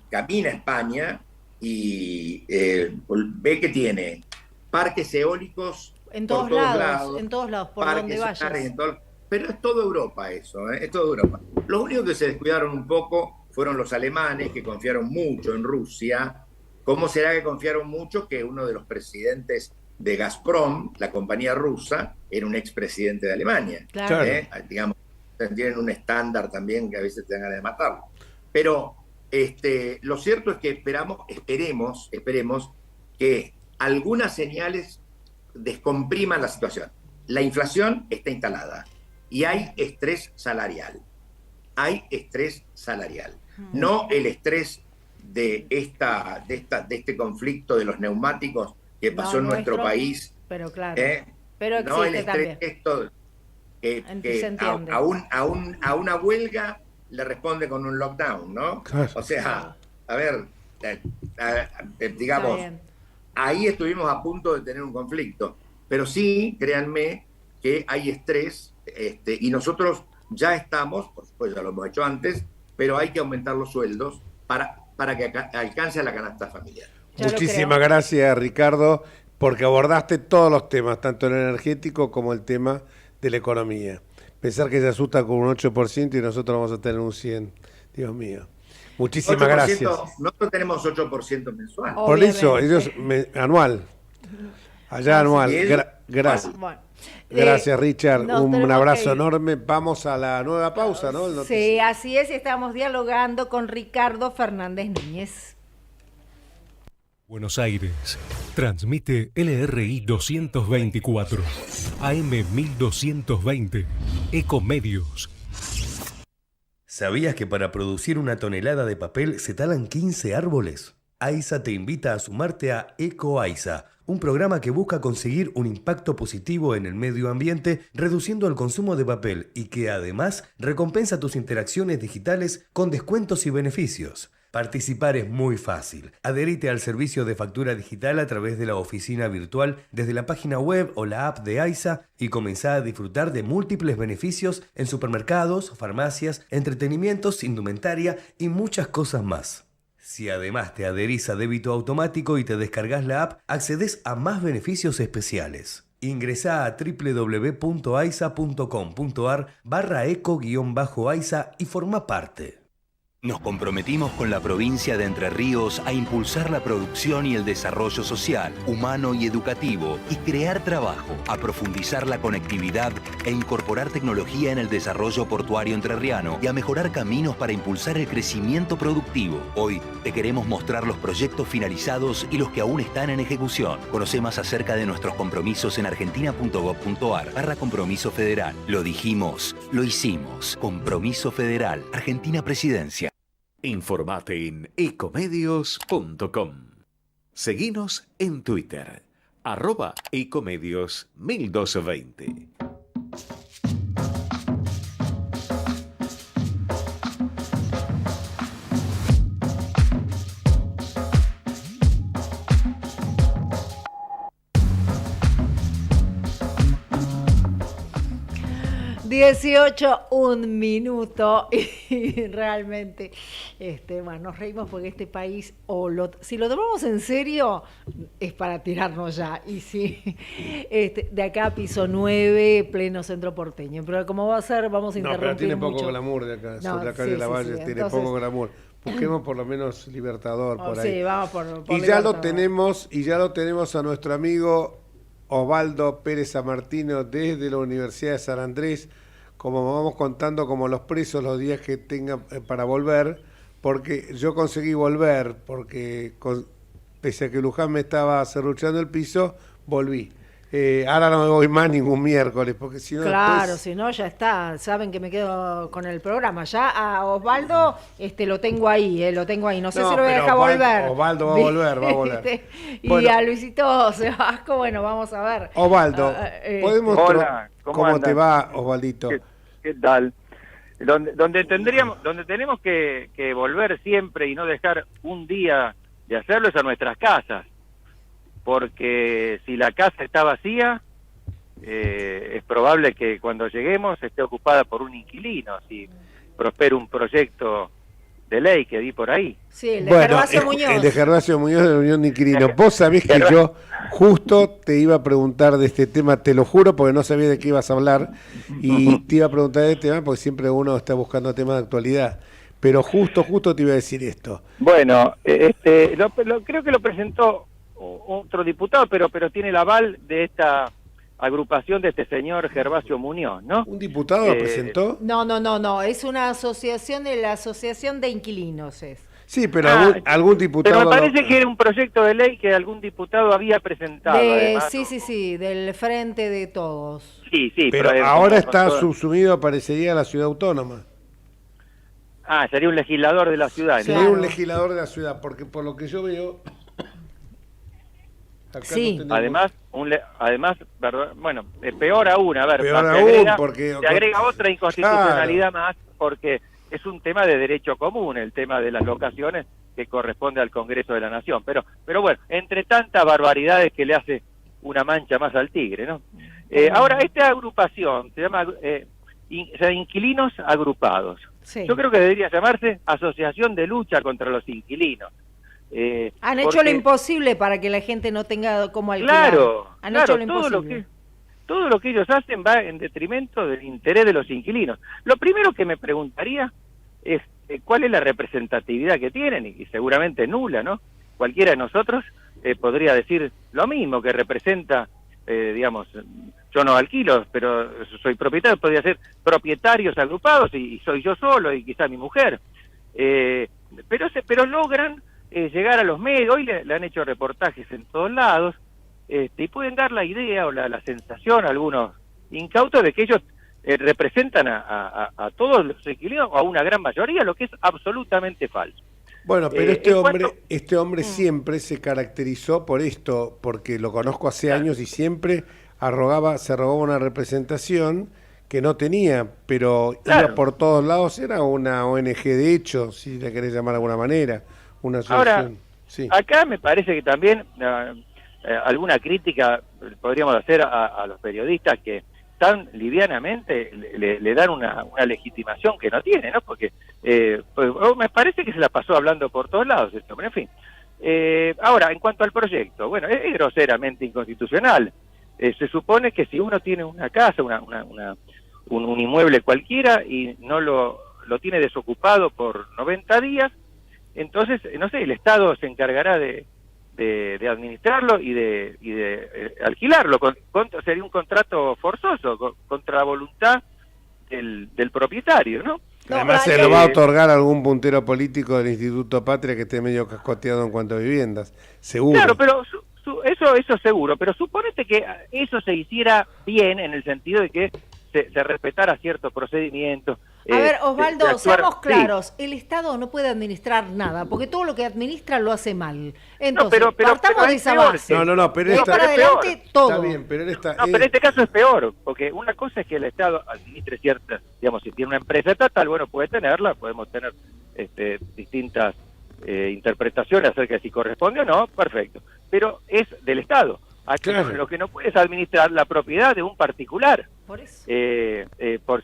camina a España y ve que tiene parques eólicos en todos lados, por donde vayas. Pero es toda Europa eso, es toda Europa. Los únicos que se descuidaron un poco fueron los alemanes, que confiaron mucho en Rusia. ¿Cómo será que confiaron mucho? Que uno de los presidentes de Gazprom, la compañía rusa, era un expresidente de Alemania. Claro. Digamos, tienen un estándar también que a veces te dan ganas de matarlo. Pero lo cierto es que esperemos que algunas señales descompriman la situación. La inflación está instalada y hay estrés salarial. No el estrés de este conflicto de los neumáticos que pasó en nuestro país. Pero claro. Pero existe no el estrés también. A una huelga le responde con un lockdown, ¿no? Claro. O sea, a ver, digamos, ahí estuvimos a punto de tener un conflicto. Pero sí, créanme que hay estrés y nosotros ya estamos, por supuesto ya lo hemos hecho antes, pero hay que aumentar los sueldos para que alcance a la canasta familiar. Muchísimas gracias, Ricardo. porque abordaste todos los temas, tanto el energético como el tema de la economía. Pensar que se asusta con un 8% y nosotros vamos a tener un 100%. Dios mío. Muchísimas 8%, gracias. Nosotros tenemos 8% mensual. Por eso, ellos anual. Allá anual. Gracias. Bueno, gracias, Richard. Un tenemos abrazo enorme. Vamos a la nueva pausa, ¿no? Sí, así es. Estamos dialogando con Ricardo Fernández Núñez. Buenos Aires. Transmite LRI 224, AM 1220, Ecomedios. ¿Sabías que para producir una tonelada de papel se talan 15 árboles? AISA te invita a sumarte a EcoAISA, un programa que busca conseguir un impacto positivo en el medio ambiente reduciendo el consumo de papel y que además recompensa tus interacciones digitales con descuentos y beneficios. Participar es muy fácil. Adherite al servicio de factura digital a través de la oficina virtual desde la página web o la app de AISA y comenzá a disfrutar de múltiples beneficios en supermercados, farmacias, entretenimientos, indumentaria y muchas cosas más. Si además te adherís a débito automático y te descargas la app, accedes a más beneficios especiales. Ingresá a www.aisa.com.ar/eco-aisa y forma parte. Nos comprometimos con la provincia de Entre Ríos a impulsar la producción y el desarrollo social, humano y educativo, y crear trabajo, a profundizar la conectividad e incorporar tecnología en el desarrollo portuario entrerriano y a mejorar caminos para impulsar el crecimiento productivo. Hoy te queremos mostrar los proyectos finalizados y los que aún están en ejecución. Conoce más acerca de nuestros compromisos en argentina.gov.ar/compromiso federal. Lo dijimos, lo hicimos. Compromiso Federal. Argentina Presidencia. Informate en ecomedios.com. Seguinos en Twitter, @ecomedios1220. Un minuto y realmente nos reímos porque este país si lo tomamos en serio es para tirarnos ya y sí, de acá a piso 9 pleno centro porteño, pero como va a ser vamos a interrumpir pero tiene poco mucho. Glamour de acá, No, de la calle de la Valle, tiene entonces, poco glamour. Busquemos por lo menos Libertador por ahí. Sí, vamos por y ya lo tenemos a nuestro amigo Osvaldo Pérez Sammartino desde la Universidad de San Andrés. Como vamos contando como los presos los días que tengan para volver, porque yo conseguí volver, porque pese a que Luján me estaba serruchando el piso, volví. Ahora no me voy más ningún miércoles, porque si no... Claro, después... si no ya está, saben que me quedo con el programa. Ya a Osvaldo lo tengo ahí, no sé si lo voy a dejar volver. Osvaldo va a volver. Y bueno, a Luisito Sebasco, vamos a ver. Osvaldo, ¿podemos... Hola, ¿cómo te va, Osvaldito? ¿Qué tal? Donde tenemos que volver siempre y no dejar un día de hacerlo es a nuestras casas, porque si la casa está vacía, es probable que cuando lleguemos esté ocupada por un inquilino, si prospera un proyecto de ley que di por ahí. Sí, el de Gervasio Muñoz. El de Gervasio Muñoz de la Unión de Inquilinos. Vos sabés que yo justo te iba a preguntar de este tema, te lo juro, porque no sabía de qué ibas a hablar, y te iba a preguntar de este tema, porque siempre uno está buscando temas de actualidad. Pero justo te iba a decir esto. Bueno, creo que lo presentó otro diputado, pero tiene el aval de esta agrupación de este señor Gervasio Muñoz, ¿no? ¿Un diputado lo presentó? No, es una asociación de la Asociación de Inquilinos. Sí, pero algún diputado... Pero me parece que era un proyecto de ley que algún diputado había presentado. Sí, del Frente de Todos. Sí. Pero ahora está subsumido, parecería, a la ciudad autónoma. Sería un legislador de la ciudad. Sería un legislador de la ciudad, porque por lo que yo veo... Sí. No tenemos... Además, bueno, peor aún, porque se agrega otra inconstitucionalidad más, porque es un tema de derecho común, el tema de las locaciones que corresponde al Congreso de la Nación. Pero bueno, entre tantas barbaridades que le hace una mancha más al tigre, ¿no? Ahora, esta agrupación se llama Inquilinos Agrupados. Sí. Yo creo que debería llamarse Asociación de Lucha contra los Inquilinos, Han hecho lo imposible para que la gente no tenga como alquilar. Han Claro, hecho lo imposible. Todo lo que ellos hacen va en detrimento del interés de los inquilinos. Lo primero que me preguntaría es cuál es la representatividad que tienen, y seguramente nula, ¿no? Cualquiera de nosotros podría decir lo mismo, que representa, digamos, yo no alquilo, pero soy propietario, podría ser propietarios agrupados y soy yo solo y quizá mi mujer. Pero logran llegar a los medios, hoy le han hecho reportajes en todos lados, y pueden dar la idea o la sensación a algunos incautos de que ellos representan a todos los inquilinos, o a una gran mayoría, lo que es absolutamente falso. Bueno, pero este hombre siempre se caracterizó por esto, porque lo conozco hace años y siempre se arrogaba una representación que no tenía, pero iba por todos lados, era una ONG de hecho, si la querés llamar de alguna manera, una asociación. Ahora, acá me parece que también alguna crítica podríamos hacer a los periodistas que tan livianamente le dan una legitimación que no tiene, ¿no? Porque pues, me parece que se la pasó hablando por todos lados esto, pero en fin. Ahora, en cuanto al proyecto, bueno, es groseramente inconstitucional. Se supone que si uno tiene una casa, un inmueble cualquiera y no lo tiene desocupado por 90 días, entonces, no sé, el Estado se encargará de administrarlo y de alquilarlo. Sería un contrato forzoso, contra la voluntad del propietario, ¿no? Además se lo va a otorgar algún puntero político del Instituto Patria que esté medio cascoteado en cuanto a viviendas, seguro. Claro, pero eso seguro, pero suponete que eso se hiciera bien en el sentido de que se respetara ciertos procedimientos. A ver, Osvaldo, seamos claros, el Estado no puede administrar nada, porque todo lo que administra lo hace mal. Entonces, partamos de esa base. No, pero para adelante todo. Está bien, pero pero en este caso es peor, porque una cosa es que el Estado administre ciertas, digamos, si tiene una empresa estatal, bueno, puede tenerla, podemos tener distintas interpretaciones acerca de si corresponde o no, perfecto, pero es del Estado. Aquí lo que no puede es administrar la propiedad de un particular. Por eso.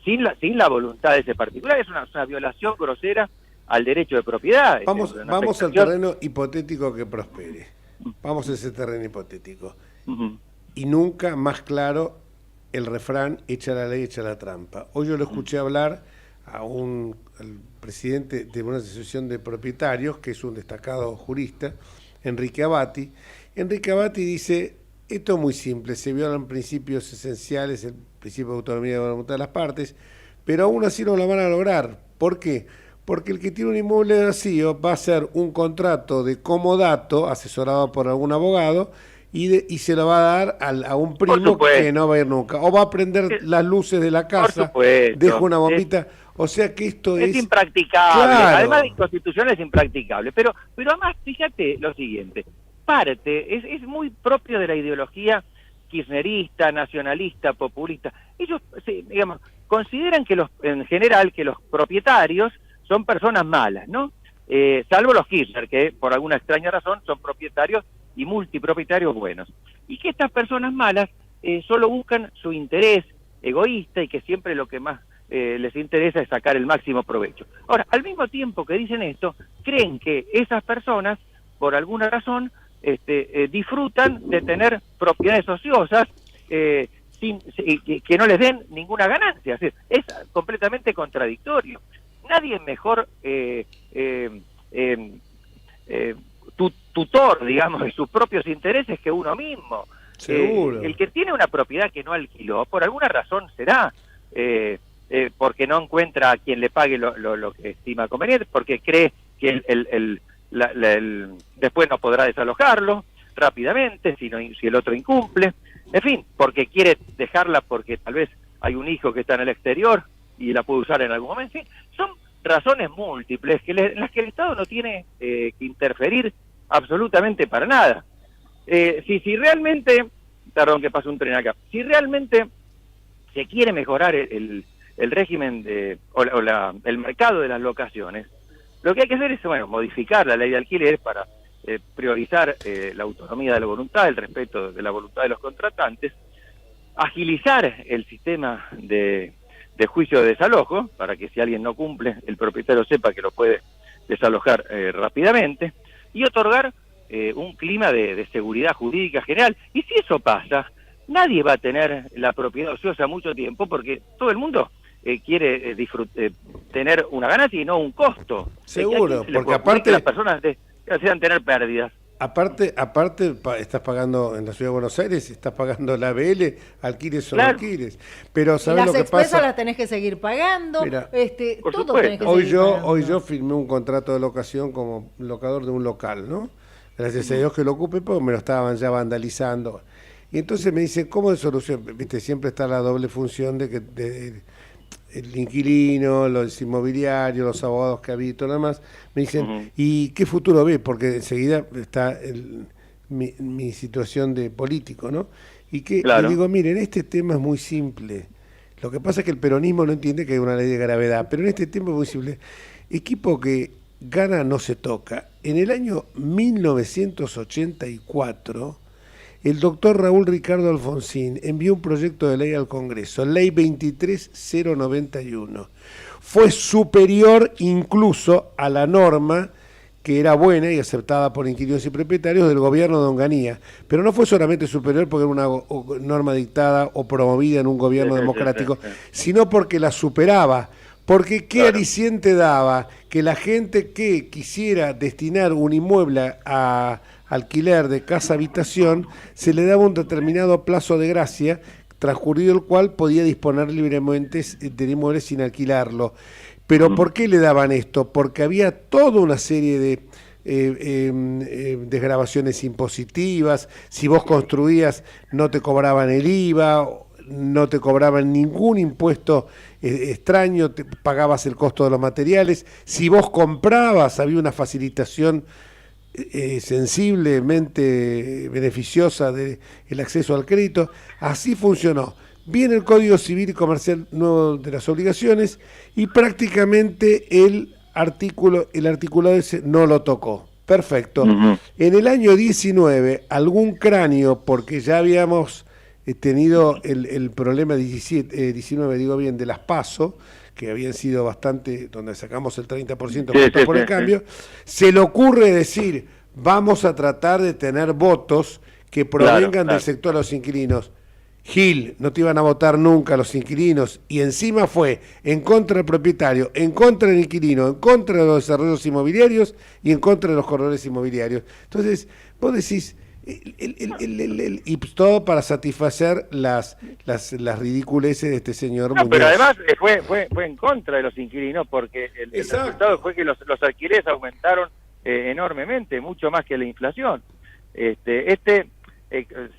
Sin la voluntad de ese particular. Es una violación grosera al derecho de propiedad. Vamos al terreno hipotético que prospere. Vamos a ese terreno hipotético. Y nunca más claro el refrán, echa la ley, echa la trampa. Hoy yo lo escuché hablar al presidente de una asociación de propietarios, que es un destacado jurista, Enrique Abati. Enrique Abati dice: esto es muy simple, se violan principios esenciales, el principio de autonomía y de voluntad de las partes, pero aún así no lo van a lograr. ¿Por qué? Porque el que tiene un inmueble vacío va a hacer un contrato de comodato, asesorado por algún abogado, y se lo va a dar a un primo que no va a ir nunca. O va a prender las luces de la casa, deja una bombita. O sea que esto es impracticable. Claro. Además de inconstitucional, es impracticable. Pero además, fíjate lo siguiente. Es muy propio de la ideología kirchnerista, nacionalista, populista. Ellos, digamos, consideran que en general que los propietarios son personas malas, ¿no? Salvo los Kirchner, que por alguna extraña razón son propietarios y multipropietarios buenos. Y que estas personas malas solo buscan su interés egoísta y que siempre lo que más les interesa es sacar el máximo provecho. Ahora, al mismo tiempo que dicen esto, creen que esas personas, por alguna razón, disfrutan de tener propiedades ociosas que no les den ninguna ganancia. Es completamente contradictorio. Nadie es mejor tutor, digamos, de sus propios intereses que uno mismo. Seguro. El que tiene una propiedad que no alquiló, por alguna razón será porque no encuentra a quien le pague lo que estima conveniente, porque cree que después no podrá desalojarlo rápidamente si el otro incumple, en fin, porque quiere dejarla porque tal vez hay un hijo que está en el exterior y la puede usar en algún momento. En fin, son razones múltiples en las que el Estado no tiene que interferir absolutamente para nada. Si realmente, perdón que pase un tren acá, si realmente se quiere mejorar el régimen el mercado de las locaciones, lo que hay que hacer es, modificar la ley de alquiler para priorizar la autonomía de la voluntad, el respeto de la voluntad de los contratantes, agilizar el sistema de juicio de desalojo, para que si alguien no cumple, el propietario sepa que lo puede desalojar rápidamente, y otorgar un clima de seguridad jurídica general. Y si eso pasa, nadie va a tener la propiedad ociosa mucho tiempo, porque todo el mundo quiere tener una ganancia y no un costo. Seguro, porque aparte las personas desean tener pérdidas. Aparte estás pagando en la Ciudad de Buenos Aires, estás pagando la ABL, alquiles o no alquiles. Pero ¿sabés lo que pasa? Las expresas las tenés que seguir pagando, Mira, todo tenés que seguir pagando. Hoy yo firmé un contrato de locación como locador de un local, ¿no? Gracias a Dios que lo ocupé, porque me lo estaban ya vandalizando. Y entonces me dicen, ¿cómo de solución? Viste, siempre está la doble función de que el inquilino, los inmobiliarios, los abogados que habito, nada más, me dicen, ¿y qué futuro ve? Porque enseguida está mi situación de político, ¿no? Y le digo, miren, este tema es muy simple. Lo que pasa es que el peronismo no entiende que hay una ley de gravedad, pero en este tema es muy simple. Equipo que gana no se toca. En el año 1984... el doctor Raúl Ricardo Alfonsín envió un proyecto de ley al Congreso, Ley 23091. Fue superior incluso a la norma que era buena y aceptada por inquilinos y propietarios del gobierno de Onganía. Pero no fue solamente superior porque era una norma dictada o promovida en un gobierno democrático, sino porque la superaba. Porque ¿qué aliciente daba? Que la gente que quisiera destinar un inmueble a alquiler de casa-habitación, se le daba un determinado plazo de gracia, transcurrido el cual podía disponer libremente de inmuebles sin alquilarlo. Pero ¿por qué le daban esto? Porque había toda una serie de desgravaciones impositivas. Si vos construías, no te cobraban el IVA, no te cobraban ningún impuesto extraño, te pagabas el costo de los materiales. Si vos comprabas, había una facilitación sensiblemente beneficiosa del acceso al crédito. Así funcionó. Viene el Código Civil y Comercial nuevo de las obligaciones y prácticamente el articulado ese no lo tocó. Perfecto. En el año 19, algún cráneo, porque ya habíamos tenido el problema 19, digo bien, de las PASO, que habían sido bastante, donde sacamos el 30% por el cambio, se le ocurre decir, vamos a tratar de tener votos que provengan del sector de los inquilinos. Gil, no te iban a votar nunca los inquilinos, y encima fue en contra del propietario, en contra del inquilino, en contra de los desarrollos inmobiliarios y en contra de los corredores inmobiliarios. Entonces, vos decís, y todo para satisfacer las ridiculeces de este señor Muñoz. Pero además fue en contra de los inquilinos, porque el resultado fue que los alquileres aumentaron enormemente, mucho más que la inflación.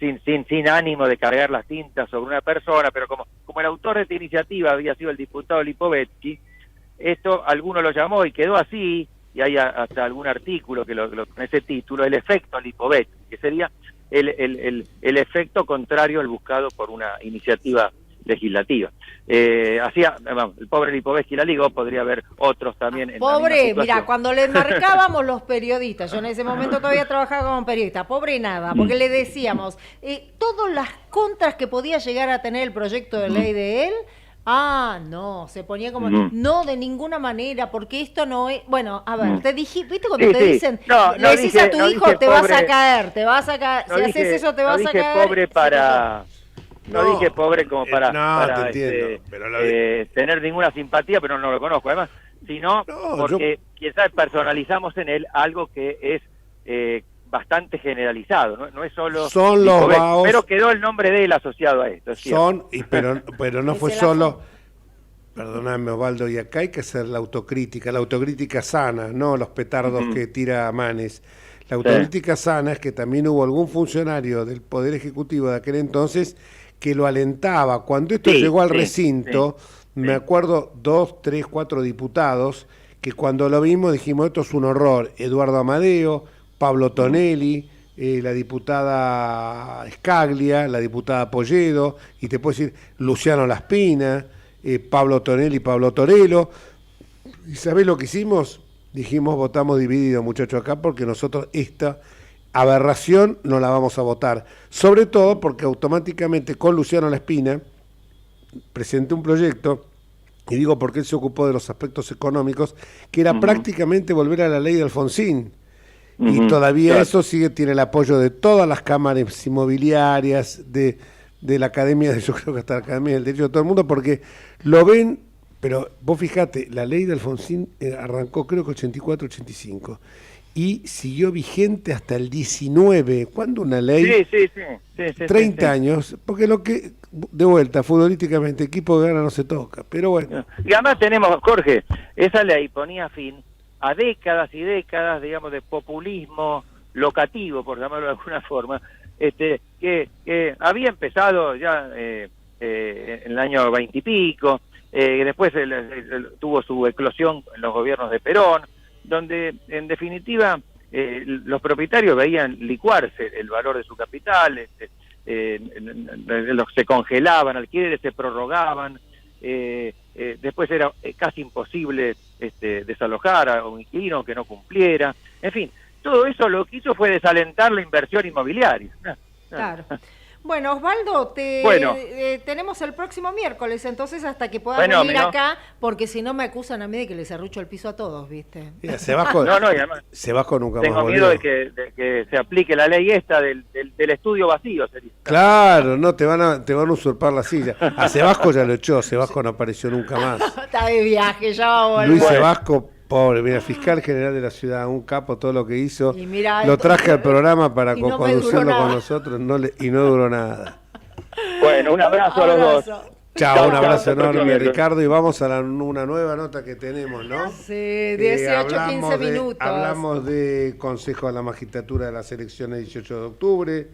Sin ánimo de cargar las tintas sobre una persona, pero como el autor de esta iniciativa había sido el diputado Lipovetsky, esto alguno lo llamó y quedó así, y hay hasta algún artículo que con ese título, el efecto Lipovetsky, que sería el efecto contrario al buscado por una iniciativa legislativa. El pobre Lipovetsky la ligó, podría haber otros también. Pobre, mira, cuando le marcábamos los periodistas, yo en ese momento todavía trabajaba como periodista, pobre nada, porque le decíamos todas las contras que podía llegar a tener el proyecto de ley de él. No, se ponía como, no, de ninguna manera, porque esto no es... Bueno, a ver, te dije, ¿viste cuando te dicen, le decís a tu hijo, te vas a caer, si haces eso te vas a caer? Pobre para... No dije pobre como para tener ninguna simpatía, pero no lo conozco, además, sino porque quizás personalizamos en él algo que es bastante generalizado, no es solo... Son los vaos... Pero quedó el nombre de él asociado a esto, es cierto. Pero no fue solo... Perdóname, Osvaldo, y acá hay que hacer la autocrítica sana, no los petardos que tira Manes. La autocrítica sana es que también hubo algún funcionario del Poder Ejecutivo de aquel entonces que lo alentaba. Cuando esto llegó al recinto, me acuerdo 2, 3, 4 diputados que cuando lo vimos dijimos, esto es un horror. Eduardo Amadeo, Pablo Tonelli, la diputada Scaglia, la diputada Polledo, y te puedo decir Luciano Laspina, Pablo Tonelli, Pablo Torello. ¿Y sabés lo que hicimos? Dijimos, votamos dividido, muchachos, acá, porque nosotros esta aberración no la vamos a votar. Sobre todo porque automáticamente con Luciano Laspina presenté un proyecto, y digo porque él se ocupó de los aspectos económicos, que era prácticamente volver a la ley de Alfonsín. y todavía claro. eso tiene el apoyo de todas las cámaras inmobiliarias, de la Academia, yo creo que hasta la Academia del Derecho de todo el mundo, porque lo ven, pero vos fijate, la ley de Alfonsín arrancó creo que 84-85 y siguió vigente hasta el 19. ¿Cuándo una ley? Sí, 30 años, porque de vuelta, futbolísticamente, equipo de gana no se toca, pero bueno. Y además tenemos, Jorge, esa ley ponía fin a décadas y décadas, digamos, de populismo locativo, por llamarlo de alguna forma, que había empezado ya en el año 20 y pico, después tuvo su eclosión en los gobiernos de Perón, donde en definitiva los propietarios veían licuarse el valor de su capital, se congelaban alquileres, se prorrogaban, después era casi imposible desalojar a un inquilino que no cumpliera, en fin, todo eso lo que hizo fue desalentar la inversión inmobiliaria. Claro. Bueno, Osvaldo, tenemos el próximo miércoles, entonces hasta que puedas venir acá, porque si no me acusan a mí de que les arrucho el piso a todos, ¿viste? Se va con nunca tengo más miedo de que se aplique la ley esta del estudio vacío. Sería. Claro, no, te van a usurpar la silla. A Sebasco ya lo echó, Sebasco no apareció nunca más. Está de viaje, ya va a volver. Luis Sebasco, pobre, mira, fiscal general de la ciudad, un capo, todo lo que hizo. Y mira, lo traje al programa para conducirlo con nosotros y no duró nada. Bueno, un abrazo a los dos. Chao, un abrazo enorme, Ricardo, y vamos a una nueva nota que tenemos, ¿no? Sí, 18, 15 minutos. Hablamos de Consejo de la Magistratura de las elecciones 18 de octubre.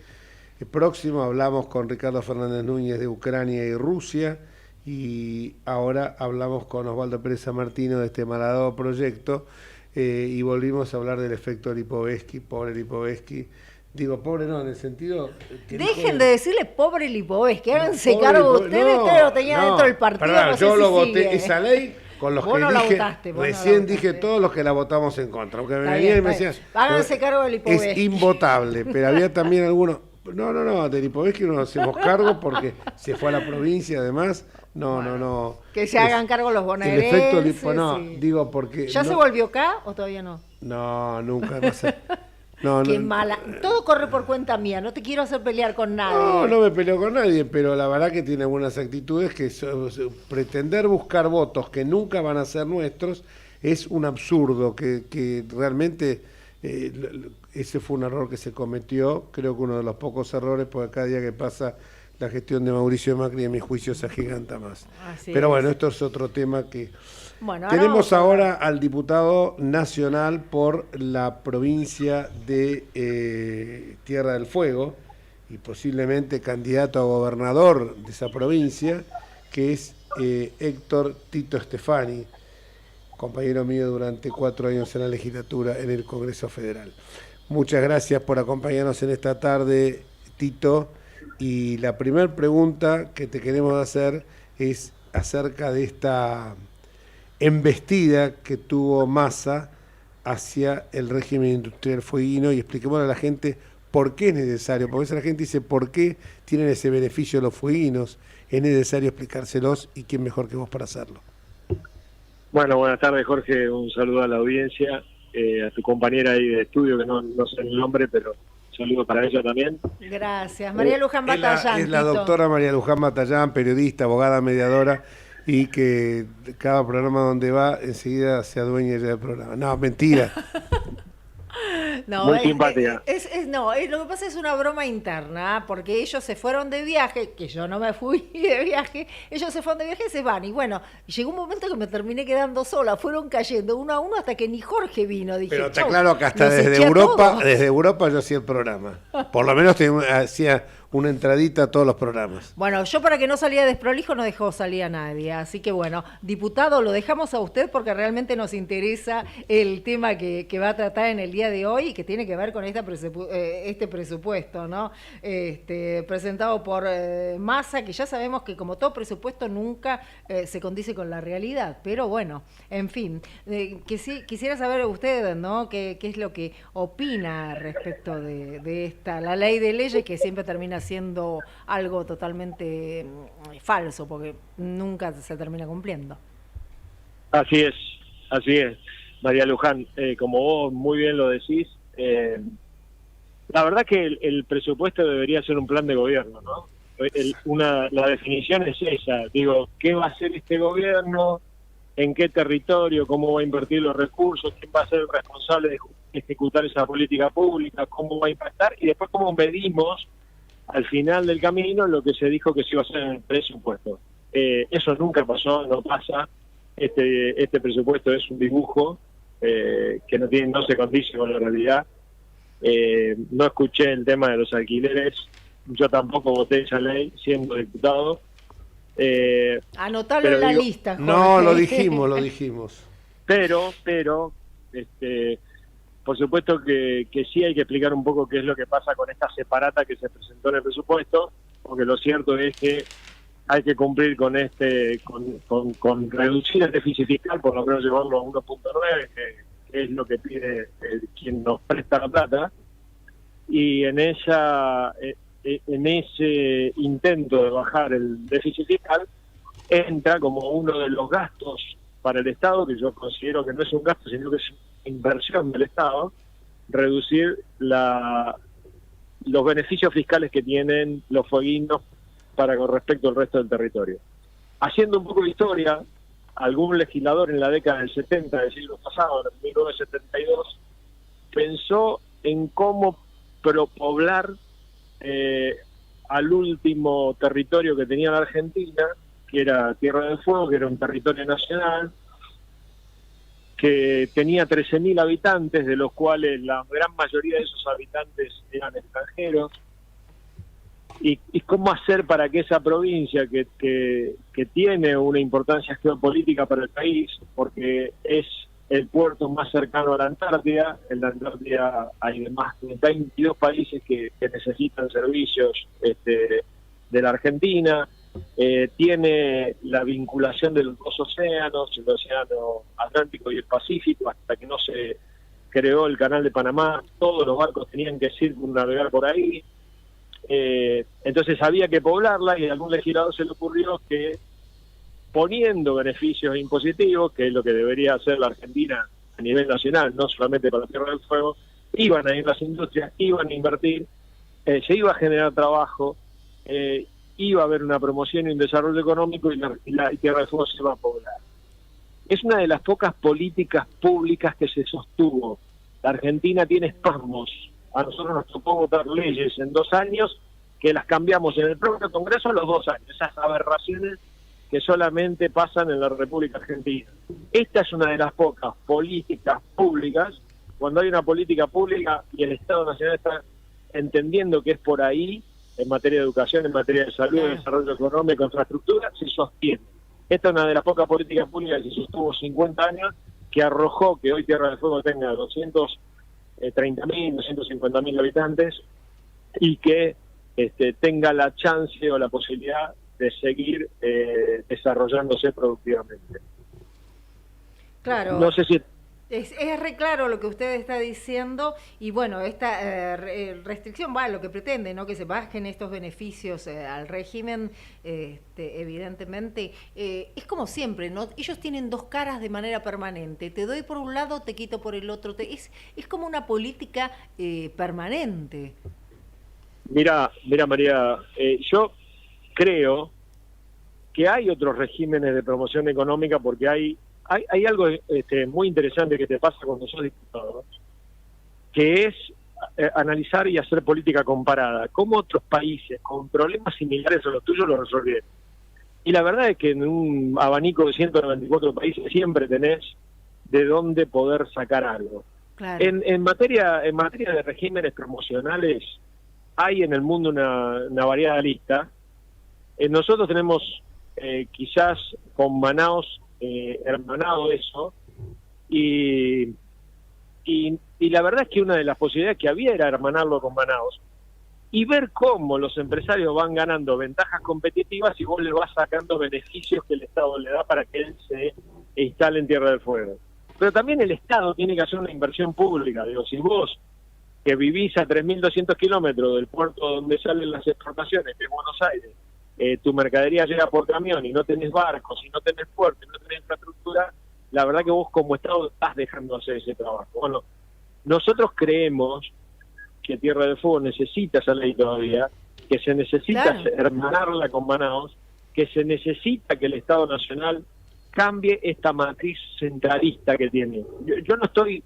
El próximo hablamos con Ricardo Fernández Núñez de Ucrania y Rusia. Y ahora hablamos con Osvaldo Pérez Sammartino de este malhadado proyecto y volvimos a hablar del efecto Lipovetsky, pobre Lipovetsky. Digo, pobre no, en el sentido... Dejen de decirle pobre Lipovetsky, háganse cargo ustedes, ustedes lo tenían dentro del partido. Perdón, no sé yo si lo voté, sigue. esa ley, con los vos que no dije, votaste, recién dije todos los que la votamos en contra, aunque me venían y me decían... Háganse cargo de Lipovetsky. Es invotable, pero había también algunos... No, de Lipovetsky no nos hacemos cargo porque se fue a la provincia además... No. Que se hagan cargo los bonaerenses. El efecto Lipo, digo porque... ¿Ya se volvió acá o todavía no? No, nunca más. Qué mala. Todo corre por cuenta mía, no te quiero hacer pelear con nadie. No me peleo con nadie, pero la verdad que tiene algunas actitudes que pretender buscar votos que nunca van a ser nuestros es un absurdo, que realmente ese fue un error que se cometió, creo que uno de los pocos errores, porque cada día que pasa... La gestión de Mauricio Macri, en mi juicio, se agiganta más. Pero bueno, esto es otro tema que... Bueno, tenemos ahora al diputado nacional por la provincia de Tierra del Fuego y posiblemente candidato a gobernador de esa provincia, que es Héctor Tito Stefani, compañero mío durante 4 años en la legislatura en el Congreso Federal. Muchas gracias por acompañarnos en esta tarde, Tito. Y la primera pregunta que te queremos hacer es acerca de esta embestida que tuvo Massa hacia el régimen industrial fueguino, y expliquémosle a la gente por qué es necesario, porque a veces la gente dice por qué tienen ese beneficio los fueguinos, es necesario explicárselos y quién mejor que vos para hacerlo. Bueno, buenas tardes, Jorge, un saludo a la audiencia, a tu compañera ahí de estudio, que no sé el nombre, pero... saludo para ella también. Gracias. María Luján Batallán. Es la doctora María Luján Batallán, periodista, abogada, mediadora, y que cada programa donde va enseguida se adueña ella del programa. No, mentira. No, muy simpática. Lo que pasa es una broma interna, porque ellos se fueron de viaje, que yo no me fui de viaje, ellos se fueron de viaje y se van, y bueno, llegó un momento que me terminé quedando sola, fueron cayendo uno a uno hasta que ni Jorge vino. Dije, pero está claro que hasta desde Europa yo hacía el programa, por lo menos hacía una entradita a todos los programas. Bueno, yo para que no saliera desprolijo no dejó salir a nadie, así que bueno, diputado, lo dejamos a usted porque realmente nos interesa el tema que va a tratar en el día de hoy y que tiene que ver con este presupuesto, ¿no? Presentado por Massa, que ya sabemos que como todo presupuesto nunca se condice con la realidad, pero bueno, en fin, quisiera saber usted, ¿no? ¿Qué es lo que opina respecto de la ley de leyes que siempre termina siendo algo totalmente falso, porque nunca se termina cumpliendo? Así es, María Luján, como vos muy bien lo decís, La verdad que el presupuesto debería ser un plan de gobierno, ¿no? La definición es esa. Digo, ¿qué va a hacer este gobierno? ¿En qué territorio? ¿Cómo va a invertir los recursos? ¿Quién va a ser el responsable de ejecutar esa política pública? ¿Cómo va a impactar? Y después, ¿cómo medimos al final del camino lo que se dijo que se iba a hacer en el presupuesto? Eso nunca pasó, no pasa. Este presupuesto es un dibujo que no se condice con la realidad. No escuché el tema de los alquileres, yo tampoco voté esa ley siendo diputado. Anotalo en la lista, Jorge. No, lo dijimos. Pero, por supuesto que sí hay que explicar un poco qué es lo que pasa con esta separata que se presentó en el presupuesto, porque lo cierto es que hay que cumplir con con reducir el déficit fiscal, por lo menos llevarlo a 1.9, que es lo que pide quien nos presta la plata, y en ese intento de bajar el déficit fiscal entra como uno de los gastos para el Estado, que yo considero que no es un gasto, sino que es una inversión del Estado, reducir los beneficios fiscales que tienen los fueguinos con respecto al resto del territorio. Haciendo un poco de historia, algún legislador en la década del 70 del siglo pasado, en 1972, pensó en cómo propoblar al último territorio que tenía la Argentina, que era Tierra del Fuego, que era un territorio nacional, que tenía 13.000 habitantes, de los cuales la gran mayoría de esos habitantes eran extranjeros, y cómo hacer para que esa provincia que tiene una importancia geopolítica para el país, porque es el puerto más cercano a la Antártida. En la Antártida hay más de 22 países que necesitan servicios de la Argentina, tiene la vinculación de los dos océanos, el océano Atlántico y el Pacífico, hasta que no se creó el Canal de Panamá, todos los barcos tenían que circunnavegar por ahí. Entonces había que poblarla, y a algún legislador se le ocurrió que poniendo beneficios impositivos, que es lo que debería hacer la Argentina a nivel nacional, no solamente para la Tierra del Fuego, iban a ir las industrias, iban a invertir, se iba a generar trabajo, iba a haber una promoción y un desarrollo económico, y la Tierra del Fuego se va a poblar. Es una de las pocas políticas públicas que se sostuvo. La Argentina tiene espasmos. A nosotros nos tocó votar leyes en 2 años que las cambiamos en el propio Congreso a los 2 años. Esas aberraciones que solamente pasan en la República Argentina. Esta es una de las pocas políticas públicas. Cuando hay una política pública y el Estado Nacional está entendiendo que es por ahí, en materia de educación, en materia de salud, de desarrollo económico, infraestructura, se sostiene. Esta es una de las pocas políticas públicas que se sostuvo 50 años, que arrojó que hoy Tierra del Fuego tenga 230.000, 250.000 habitantes, y que tenga la chance o la posibilidad de seguir desarrollándose productivamente. Claro. No sé si... Es re claro lo que usted está diciendo, y bueno, esta restricción va a lo que pretende, ¿no? Que se bajen estos beneficios al régimen, evidentemente. Es como siempre, ¿no? Ellos tienen 2 caras de manera permanente. Te doy por un lado, te quito por el otro. Es como una política permanente. Mira, María, yo creo que hay otros regímenes de promoción económica, porque hay algo muy interesante que te pasa cuando sos diputado, que es analizar y hacer política comparada. Cómo otros países con problemas similares a los tuyos lo resolvieron. Y la verdad es que en un abanico de 194 países siempre tenés de dónde poder sacar algo. Claro. En materia de regímenes promocionales hay en el mundo una variada lista. Nosotros tenemos quizás con Manaos hermanado eso, y la verdad es que una de las posibilidades que había era hermanarlo con Manaos y ver cómo los empresarios van ganando ventajas competitivas y vos le vas sacando beneficios que el Estado le da para que él se instale en Tierra del Fuego. Pero también el Estado tiene que hacer una inversión pública. Digo, si vos, que vivís a 3.200 kilómetros del puerto donde salen las exportaciones, que es Buenos Aires, tu mercadería llega por camión y no tenés barcos, y no tenés puerto, y no tenés infraestructura, la verdad que vos como Estado estás dejando hacer ese trabajo. Bueno, Nosotros creemos que Tierra del Fuego necesita esa ley todavía, que se necesita hermanarla con Manaos, que se necesita que el Estado Nacional cambie esta matriz centralista que tiene. Yo no estoy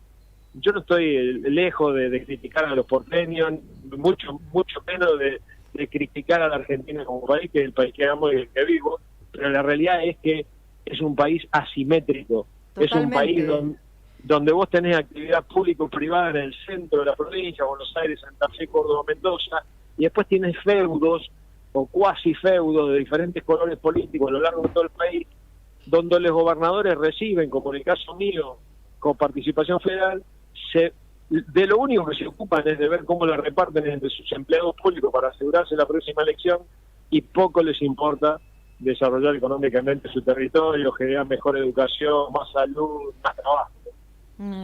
lejos de criticar a los porteños, mucho menos de criticar a la Argentina como país, que es el país que amo y el que vivo, pero la realidad es que es un país asimétrico. Totalmente. Es un país donde vos tenés actividad público-privada en el centro de la provincia, Buenos Aires, Santa Fe, Córdoba, Mendoza, y después tienes feudos o cuasi feudos de diferentes colores políticos a lo largo de todo el país, donde los gobernadores reciben, como en el caso mío, con participación federal, de lo único que se ocupan es de ver cómo la reparten entre sus empleados públicos para asegurarse la próxima elección, y poco les importa desarrollar económicamente su territorio, generar mejor educación, más salud, más trabajo.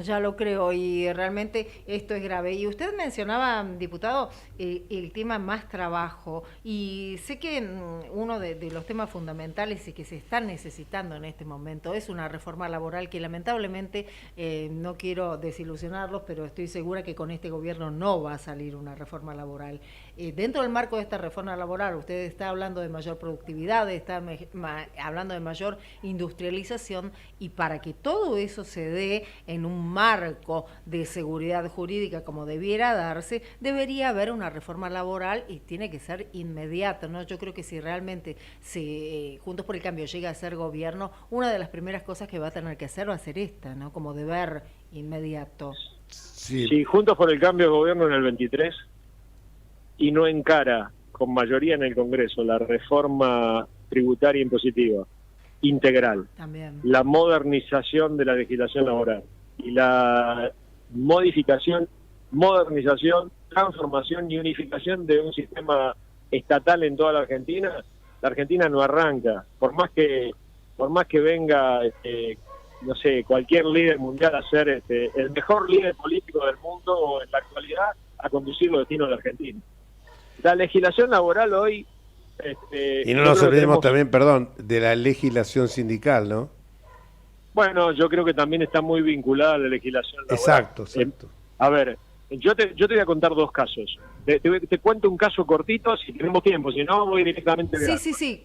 Ya lo creo, y realmente esto es grave. Y usted mencionaba, diputado, el tema más trabajo, y sé que uno de los temas fundamentales y que se están necesitando en este momento es una reforma laboral que lamentablemente, no quiero desilusionarlos, pero estoy segura que con este gobierno no va a salir una reforma laboral. Dentro del marco de esta reforma laboral, usted está hablando de mayor productividad, está hablando de mayor industrialización, y para que todo eso se dé en un marco de seguridad jurídica como debiera darse, debería haber una reforma laboral, y tiene que ser inmediata, ¿no? Yo creo que si realmente Juntos por el Cambio llega a ser gobierno, una de las primeras cosas que va a tener que hacer va a ser esta, ¿no? Como deber inmediato. Sí. Si Juntos por el Cambio es gobierno en el 23 y no encara con mayoría en el Congreso la reforma tributaria impositiva integral, también la modernización de la legislación laboral y la modernización, transformación y unificación de un sistema estatal en toda la Argentina no arranca. Por más que venga no sé, cualquier líder mundial a ser el mejor líder político del mundo en la actualidad, a conducir los destinos de la Argentina. La legislación laboral hoy... y no nos olvidemos también, perdón, de la legislación sindical, ¿no? Bueno, yo creo que también está muy vinculada a la legislación laboral. Exacto. A ver, yo te voy a contar dos casos. Te cuento un caso cortito, si tenemos tiempo, si no voy directamente... Sí,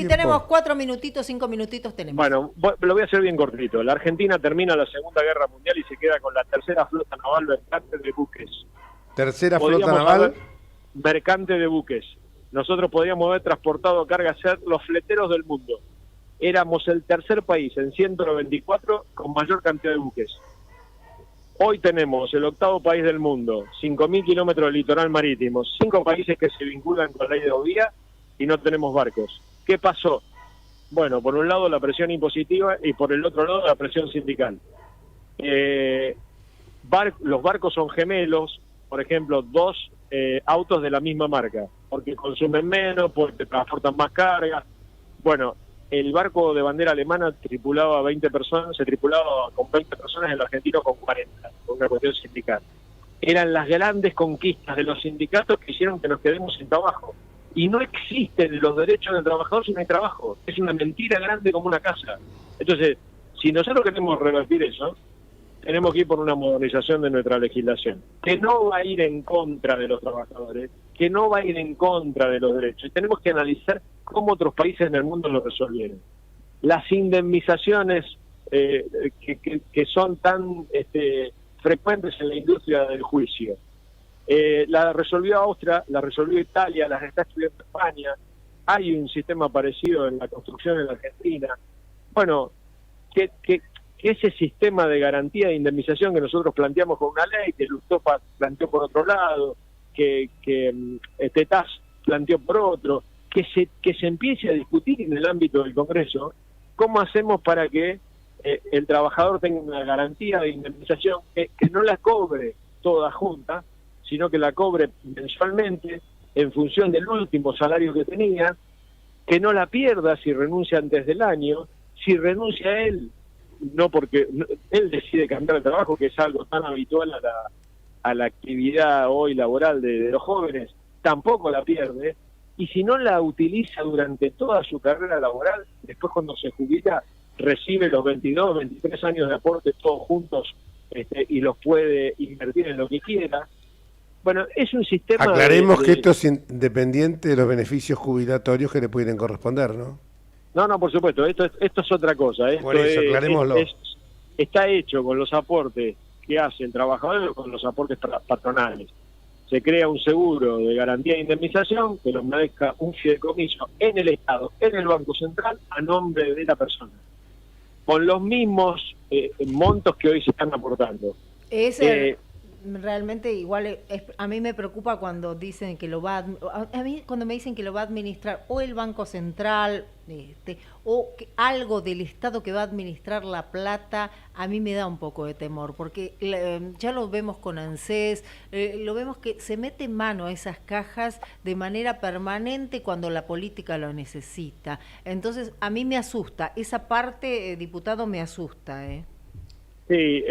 tenemos 4 minutitos, 5 minutitos tenemos. Bueno, lo voy a hacer bien cortito. La Argentina termina la Segunda Guerra Mundial y se queda con la tercera flota naval mercante de buques. ¿Tercera flota naval? Mercante de buques. Nosotros podríamos haber transportado carga, ser los fleteros del mundo. Éramos el tercer país en 194 con mayor cantidad de buques. Hoy tenemos el octavo país del mundo, 5.000 kilómetros de litoral marítimo, 5 países que se vinculan con la ley de Ovía y no tenemos barcos. ¿Qué pasó? Bueno, por un lado la presión impositiva y por el otro lado la presión sindical. Los barcos son gemelos, por ejemplo, 2 autos de la misma marca, porque consumen menos, porque transportan más carga. Bueno, el barco de bandera alemana tripulaba 20 personas, se tripulaba con 20 personas, el argentino con 40, por una cuestión sindical. Eran las grandes conquistas de los sindicatos que hicieron que nos quedemos sin trabajo. Y no existen los derechos del trabajador si no hay trabajo. Es una mentira grande como una casa. Entonces, si nosotros queremos revertir eso, tenemos que ir por una modernización de nuestra legislación, que no va a ir en contra de los trabajadores, que no va a ir en contra de los derechos. Y tenemos que analizar cómo otros países en el mundo lo resolvieron. Las indemnizaciones que son tan frecuentes en la industria del juicio. La resolvió Austria, la resolvió Italia, las está estudiando España. Hay un sistema parecido en la construcción en la Argentina. Bueno, que ese sistema de garantía de indemnización que nosotros planteamos con una ley, que Lustopa planteó por otro lado, que TAS planteó por otro, que se empiece a discutir en el ámbito del Congreso, ¿cómo hacemos para que el trabajador tenga una garantía de indemnización que no la cobre toda junta, sino que la cobre mensualmente en función del último salario que tenía, que no la pierda si renuncia antes del año, si renuncia él, no porque él decide cambiar de trabajo, que es algo tan habitual a la actividad hoy laboral de los jóvenes, tampoco la pierde, y si no la utiliza durante toda su carrera laboral, después cuando se jubila recibe los 22, 23 años de aporte todos juntos y los puede invertir en lo que quiera. Bueno, es un sistema... Aclaremos que esto es independiente de los beneficios jubilatorios que le pueden corresponder, ¿no? No, por supuesto, esto es otra cosa. Esto por eso, aclarémoslo. Está hecho con los aportes que hace el trabajador o con los aportes patronales. Se crea un seguro de garantía de indemnización que lo maneja un fideicomiso en el Estado, en el Banco Central, a nombre de la persona, con los mismos montos que hoy se están aportando. Realmente igual a mí me preocupa cuando dicen que lo va a mí cuando me dicen que lo va a administrar o el Banco Central o algo del Estado que va a administrar la plata. A mí me da un poco de temor porque ya lo vemos con ANSES, lo vemos que se mete mano a esas cajas de manera permanente cuando la política lo necesita. Entonces a mí me asusta esa parte, diputado, me asusta. Sí,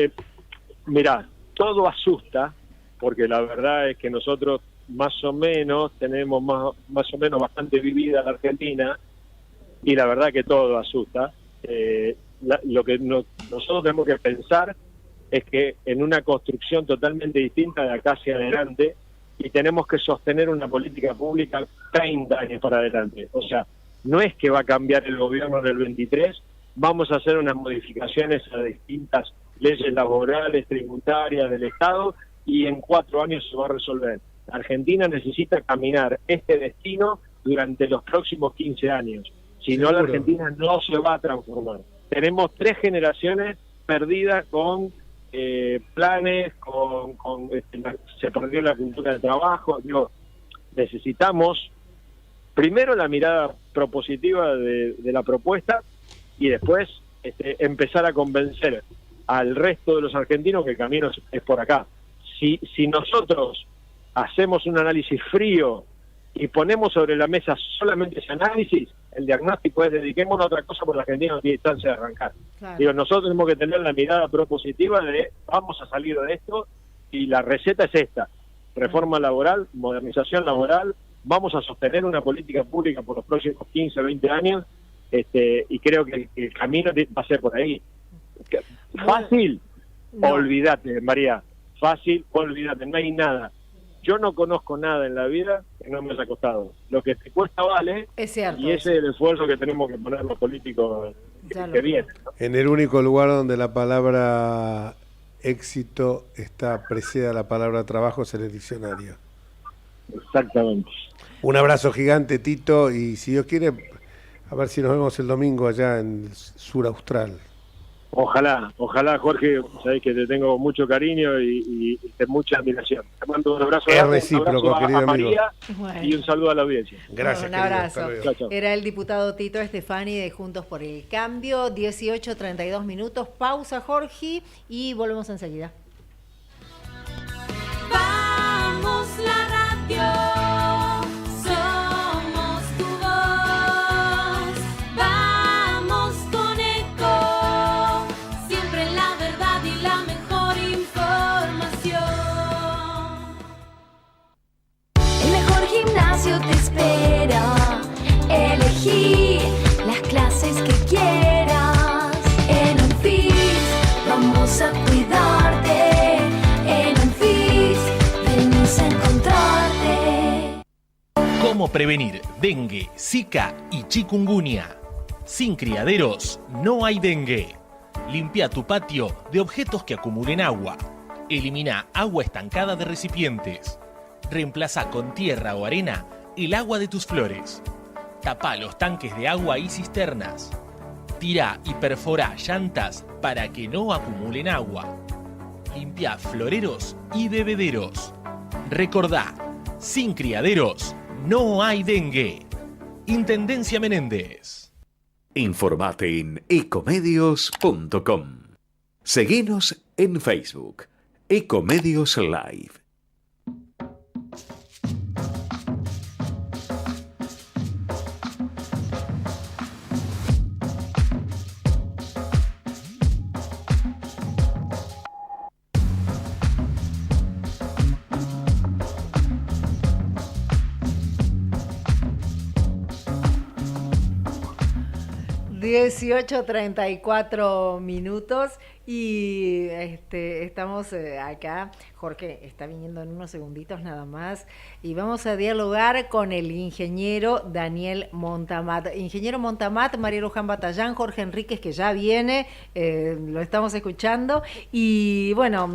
mirá, todo asusta, porque la verdad es que nosotros más o menos tenemos más o menos bastante vivida la Argentina, y la verdad que todo asusta. Lo que nosotros tenemos que pensar es que en una construcción totalmente distinta de acá hacia adelante, y tenemos que sostener una política pública 30 años para adelante. O sea, no es que va a cambiar el gobierno del 23, vamos a hacer unas modificaciones a distintas leyes laborales, tributarias del Estado, y en 4 años se va a resolver. Argentina necesita caminar este destino durante los próximos 15 años. Si no, la Argentina no se va a transformar. Tenemos 3 generaciones perdidas con planes, se perdió la cultura del trabajo. Necesitamos primero la mirada propositiva de la propuesta, y después empezar a convencer al resto de los argentinos que el camino es por acá. Si nosotros hacemos un análisis frío y ponemos sobre la mesa solamente ese análisis, el diagnóstico es dediquémonos a otra cosa porque la Argentina no tiene chance de arrancar. Claro. Nosotros tenemos que tener la mirada propositiva de vamos a salir de esto, y la receta es esta: reforma laboral, modernización laboral, vamos a sostener una política pública por los próximos 15, 20 años, y creo que el camino va a ser por ahí. Fácil, no. Olvídate, María, fácil, olvídate, no hay nada. Yo no conozco nada en la vida que no me haya costado. Lo que te cuesta vale, es cierto, y ese es el esfuerzo que tenemos que poner los políticos que vienen, ¿no? En el único lugar donde la palabra éxito está precedida a la palabra trabajo es en el diccionario. Exactamente. Un abrazo gigante, Tito, y si Dios quiere, a ver si nos vemos el domingo allá en el sur austral. Ojalá, Jorge, sabés que te tengo mucho cariño y mucha admiración. Te mando un abrazo, a María, y un saludo a la audiencia. Gracias, un abrazo. Chao, chao. Era el diputado Tito Stefani de Juntos por el Cambio. 18:32 minutos, pausa, Jorge, y volvemos enseguida. Vamos la radio. Te espera, elegí las clases que quieras. En UNFIS vamos a cuidarte. En UNFIS venimos a encontrarte. ¿Cómo prevenir dengue, zika y chikungunya? Sin criaderos no hay dengue. Limpia tu patio de objetos que acumulen agua. Elimina agua estancada de recipientes. Reemplaza con tierra o arena el agua de tus flores. Tapa los tanques de agua y cisternas. Tira y perfora llantas para que no acumulen agua. Limpia floreros y bebederos. Recordá, sin criaderos no hay dengue. Intendencia Menéndez. Informate en ecomedios.com. Seguinos en Facebook, Ecomedios Live. $18:34 Y estamos acá, Jorge está viniendo en unos segunditos nada más, y vamos a dialogar con el ingeniero Daniel Montamat. Ingeniero Montamat, María Luján Batallán, Jorge Enríquez, que ya viene, lo estamos escuchando, y bueno,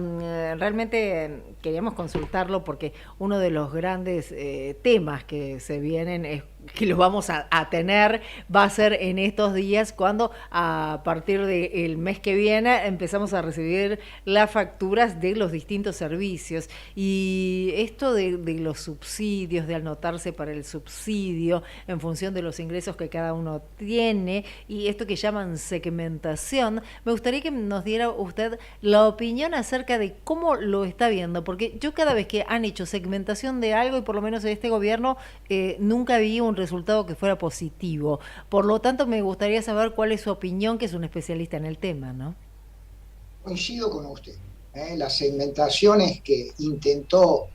realmente queríamos consultarlo porque uno de los grandes temas que se vienen es que lo vamos a tener, va a ser en estos días cuando a partir del mes que viene empezamos a recibir las facturas de los distintos servicios, y esto de los subsidios, de anotarse para el subsidio en función de los ingresos que cada uno tiene, y esto que llaman segmentación, me gustaría que nos diera usted la opinión acerca de cómo lo está viendo, porque yo cada vez que han hecho segmentación de algo, y por lo menos en este gobierno nunca vi un resultado que fuera positivo. Por lo tanto, me gustaría saber cuál es su opinión, que es un especialista en el tema, ¿no? Coincido con usted. Las segmentaciones que intentó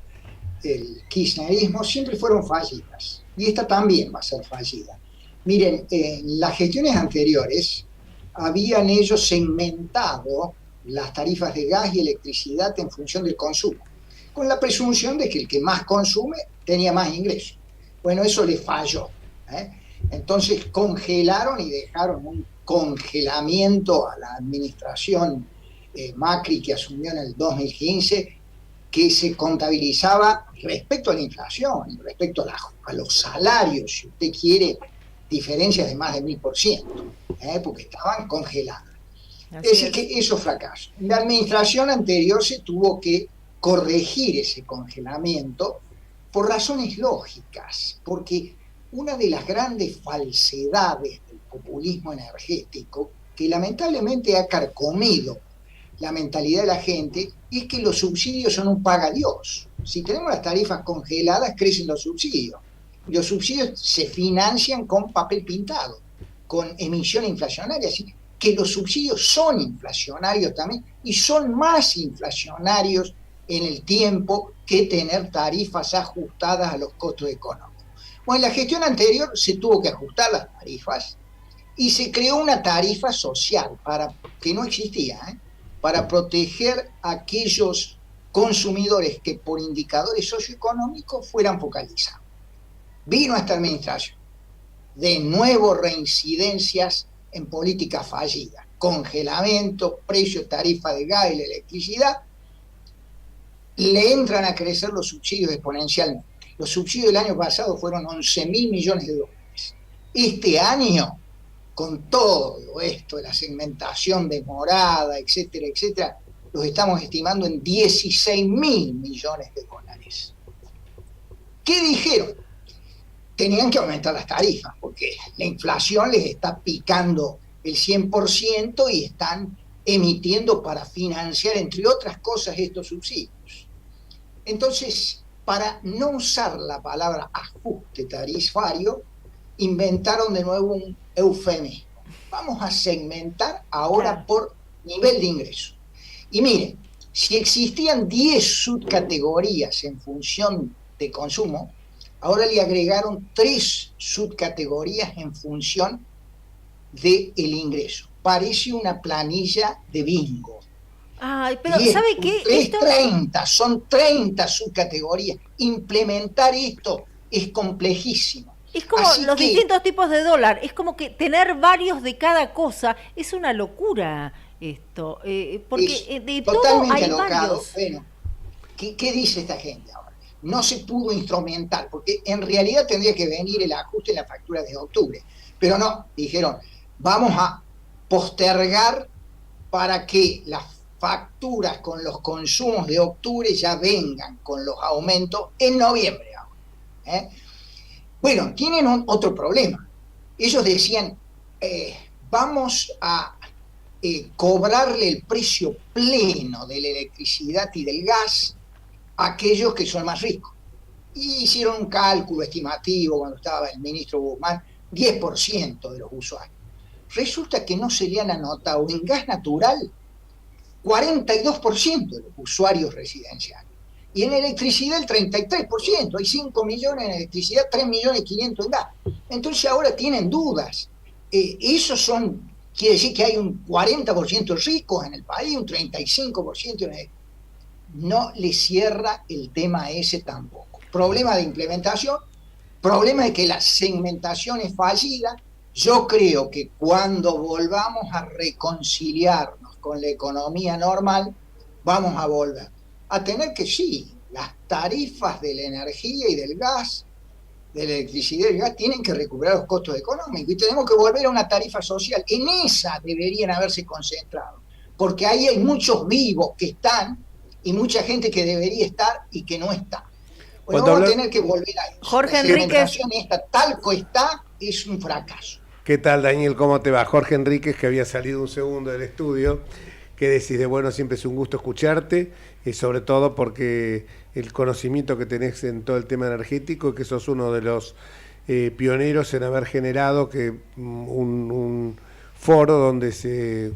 el kirchnerismo siempre fueron fallidas. Y esta también va a ser fallida. Miren, en las gestiones anteriores habían ellos segmentado las tarifas de gas y electricidad en función del consumo, con la presunción de que el que más consume tenía más ingresos. Bueno, eso le falló. Entonces congelaron y dejaron un congelamiento a la administración Macri, que asumió en el 2015, que se contabilizaba respecto a la inflación, respecto a los salarios, si usted quiere, diferencias de más de 1000%, porque estaban congeladas. Es decir, que eso fracasó. La administración anterior se tuvo que corregir ese congelamiento por razones lógicas, porque una de las grandes falsedades del populismo energético, que lamentablemente ha carcomido la mentalidad de la gente, es que los subsidios son un paga-Dios. Si tenemos las tarifas congeladas, crecen los subsidios. Los subsidios se financian con papel pintado, con emisión inflacionaria, así que los subsidios son inflacionarios también, y son más inflacionarios en el tiempo que tener tarifas ajustadas a los costos económicos. Bueno, en la gestión anterior se tuvo que ajustar las tarifas y se creó una tarifa social que no existía, para proteger a aquellos consumidores que por indicadores socioeconómicos fueran focalizados. Vino esta administración, de nuevo reincidencias en políticas fallidas, congelamiento, precio, tarifa de gas y la electricidad, le entran a crecer los subsidios exponencialmente. Los subsidios del año pasado fueron 11.000 millones de dólares. Este año, con todo esto de la segmentación demorada, etcétera, etcétera, los estamos estimando en 16.000 millones de dólares. ¿Qué dijeron? Tenían que aumentar las tarifas, porque la inflación les está picando el 100% y están emitiendo para financiar, entre otras cosas, estos subsidios. Entonces, para no usar la palabra ajuste tarifario, inventaron de nuevo un eufemismo. Vamos a segmentar ahora por nivel de ingreso. Y miren, si existían 10 subcategorías en función de consumo, ahora le agregaron 3 subcategorías en función del ingreso. Parece una planilla de bingo. Ay, pero ¿sabe qué? Son 30 subcategorías. Implementar esto es complejísimo. Es como los distintos tipos de dólar. Es como que tener varios de cada cosa es una locura esto. Porque de todo hay varios. Bueno, ¿qué dice esta gente ahora? No se pudo instrumentar, porque en realidad tendría que venir el ajuste en la factura de octubre. Pero no, dijeron, vamos a postergar para que las facturas con los consumos de octubre ya vengan con los aumentos en noviembre ahora. Bueno, tienen otro problema. Ellos decían, vamos a cobrarle el precio pleno de la electricidad y del gas a aquellos que son más ricos. Y hicieron un cálculo estimativo cuando estaba el ministro Guzmán, 10% de los usuarios. Resulta que no se le han anotado en gas natural 42% de los usuarios residenciales. Y en electricidad el 33%. Hay 5 millones en electricidad, 3.500.000 en gas. Entonces ahora tienen dudas. Esos son quiere decir que hay un 40% ricos en el país, un 35% en el... No le cierra el tema ese tampoco. Problema de implementación, problema de que la segmentación es fallida. Yo creo que cuando volvamos a reconciliarnos con la economía normal, vamos a volver a tener que, sí, las tarifas de la energía y del gas, de la electricidad y del gas, tienen que recuperar los costos económicos y tenemos que volver a una tarifa social. En esa deberían haberse concentrado, porque ahí hay muchos vivos que están y mucha gente que debería estar y que no está. Bueno, vamos a tener que volver a eso. Jorge la Enríquez. segmentación esta, tal como está, es un fracaso. ¿Qué tal, Daniel? ¿Cómo te va? Jorge Enríquez, que había salido un segundo del estudio. ¿Qué decís? De bueno, siempre es un gusto escucharte, y sobre todo porque el conocimiento que tenés en todo el tema energético, que sos uno de los pioneros en haber generado que un foro donde se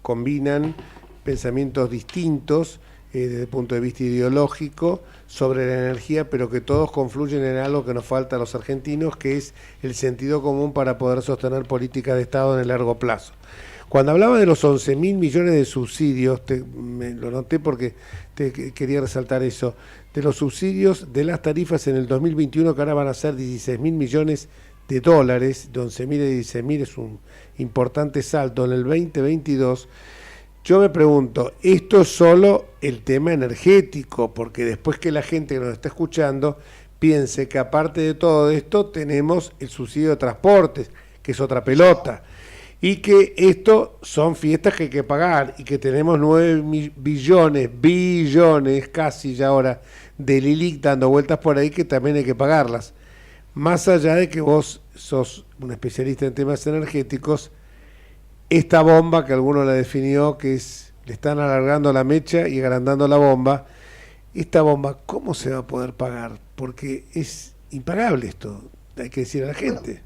combinan pensamientos distintos desde el punto de vista ideológico sobre la energía, pero que todos confluyen en algo que nos falta a los argentinos, que es el sentido común para poder sostener políticas de Estado en el largo plazo. Cuando hablaba de los 11.000 millones de subsidios, me lo noté porque quería resaltar eso, de los subsidios de las tarifas en el 2021, que ahora van a ser 16.000 millones de dólares, de 11.000 a 16.000 es un importante salto en el 2022. Yo me pregunto, ¿esto es solo el tema energético? Porque después que la gente que nos está escuchando piense que aparte de todo esto tenemos el subsidio de transportes, que es otra pelota, y que esto son fiestas que hay que pagar, y que tenemos 9 billones casi ya ahora de LILIC dando vueltas por ahí que también hay que pagarlas. Más allá de que vos sos un especialista en temas energéticos, esta bomba que alguno la definió, que es, le están alargando la mecha y agrandando la bomba, esta bomba, ¿cómo se va a poder pagar? Porque es impagable esto, hay que decir a la gente.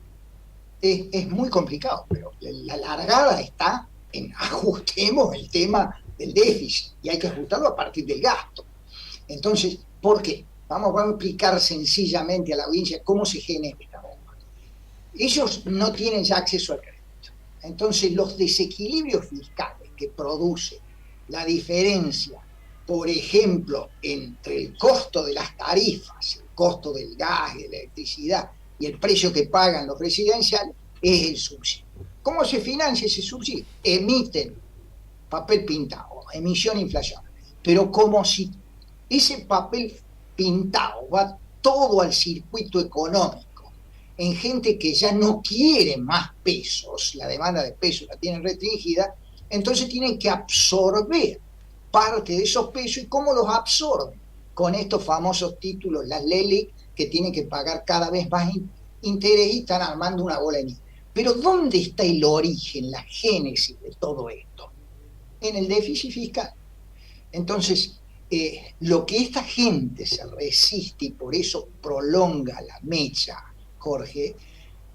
Bueno, es muy complicado, pero la largada está en ajustemos el tema del déficit y hay que ajustarlo a partir del gasto. Entonces, ¿por qué? Vamos a explicar sencillamente a la audiencia cómo se genera esta bomba. Ellos no tienen ya acceso al crédito. Entonces, los desequilibrios fiscales que produce la diferencia, por ejemplo, entre el costo de las tarifas, el costo del gas y de la electricidad y el precio que pagan los residenciales, es el subsidio. ¿Cómo se financia ese subsidio? Emiten papel pintado, emisión inflacionaria. Pero como si ese papel pintado va todo al circuito económico, en gente que ya no quiere más pesos, la demanda de pesos la tienen restringida, entonces tienen que absorber parte de esos pesos. ¿Y cómo los absorben? Con estos famosos títulos, las LELIC, que tienen que pagar cada vez más interés y están armando una bola de nieve. Pero ¿dónde está el origen, la génesis de todo esto? En el déficit fiscal. Entonces, lo que esta gente se resiste y por eso prolonga la mecha, Jorge,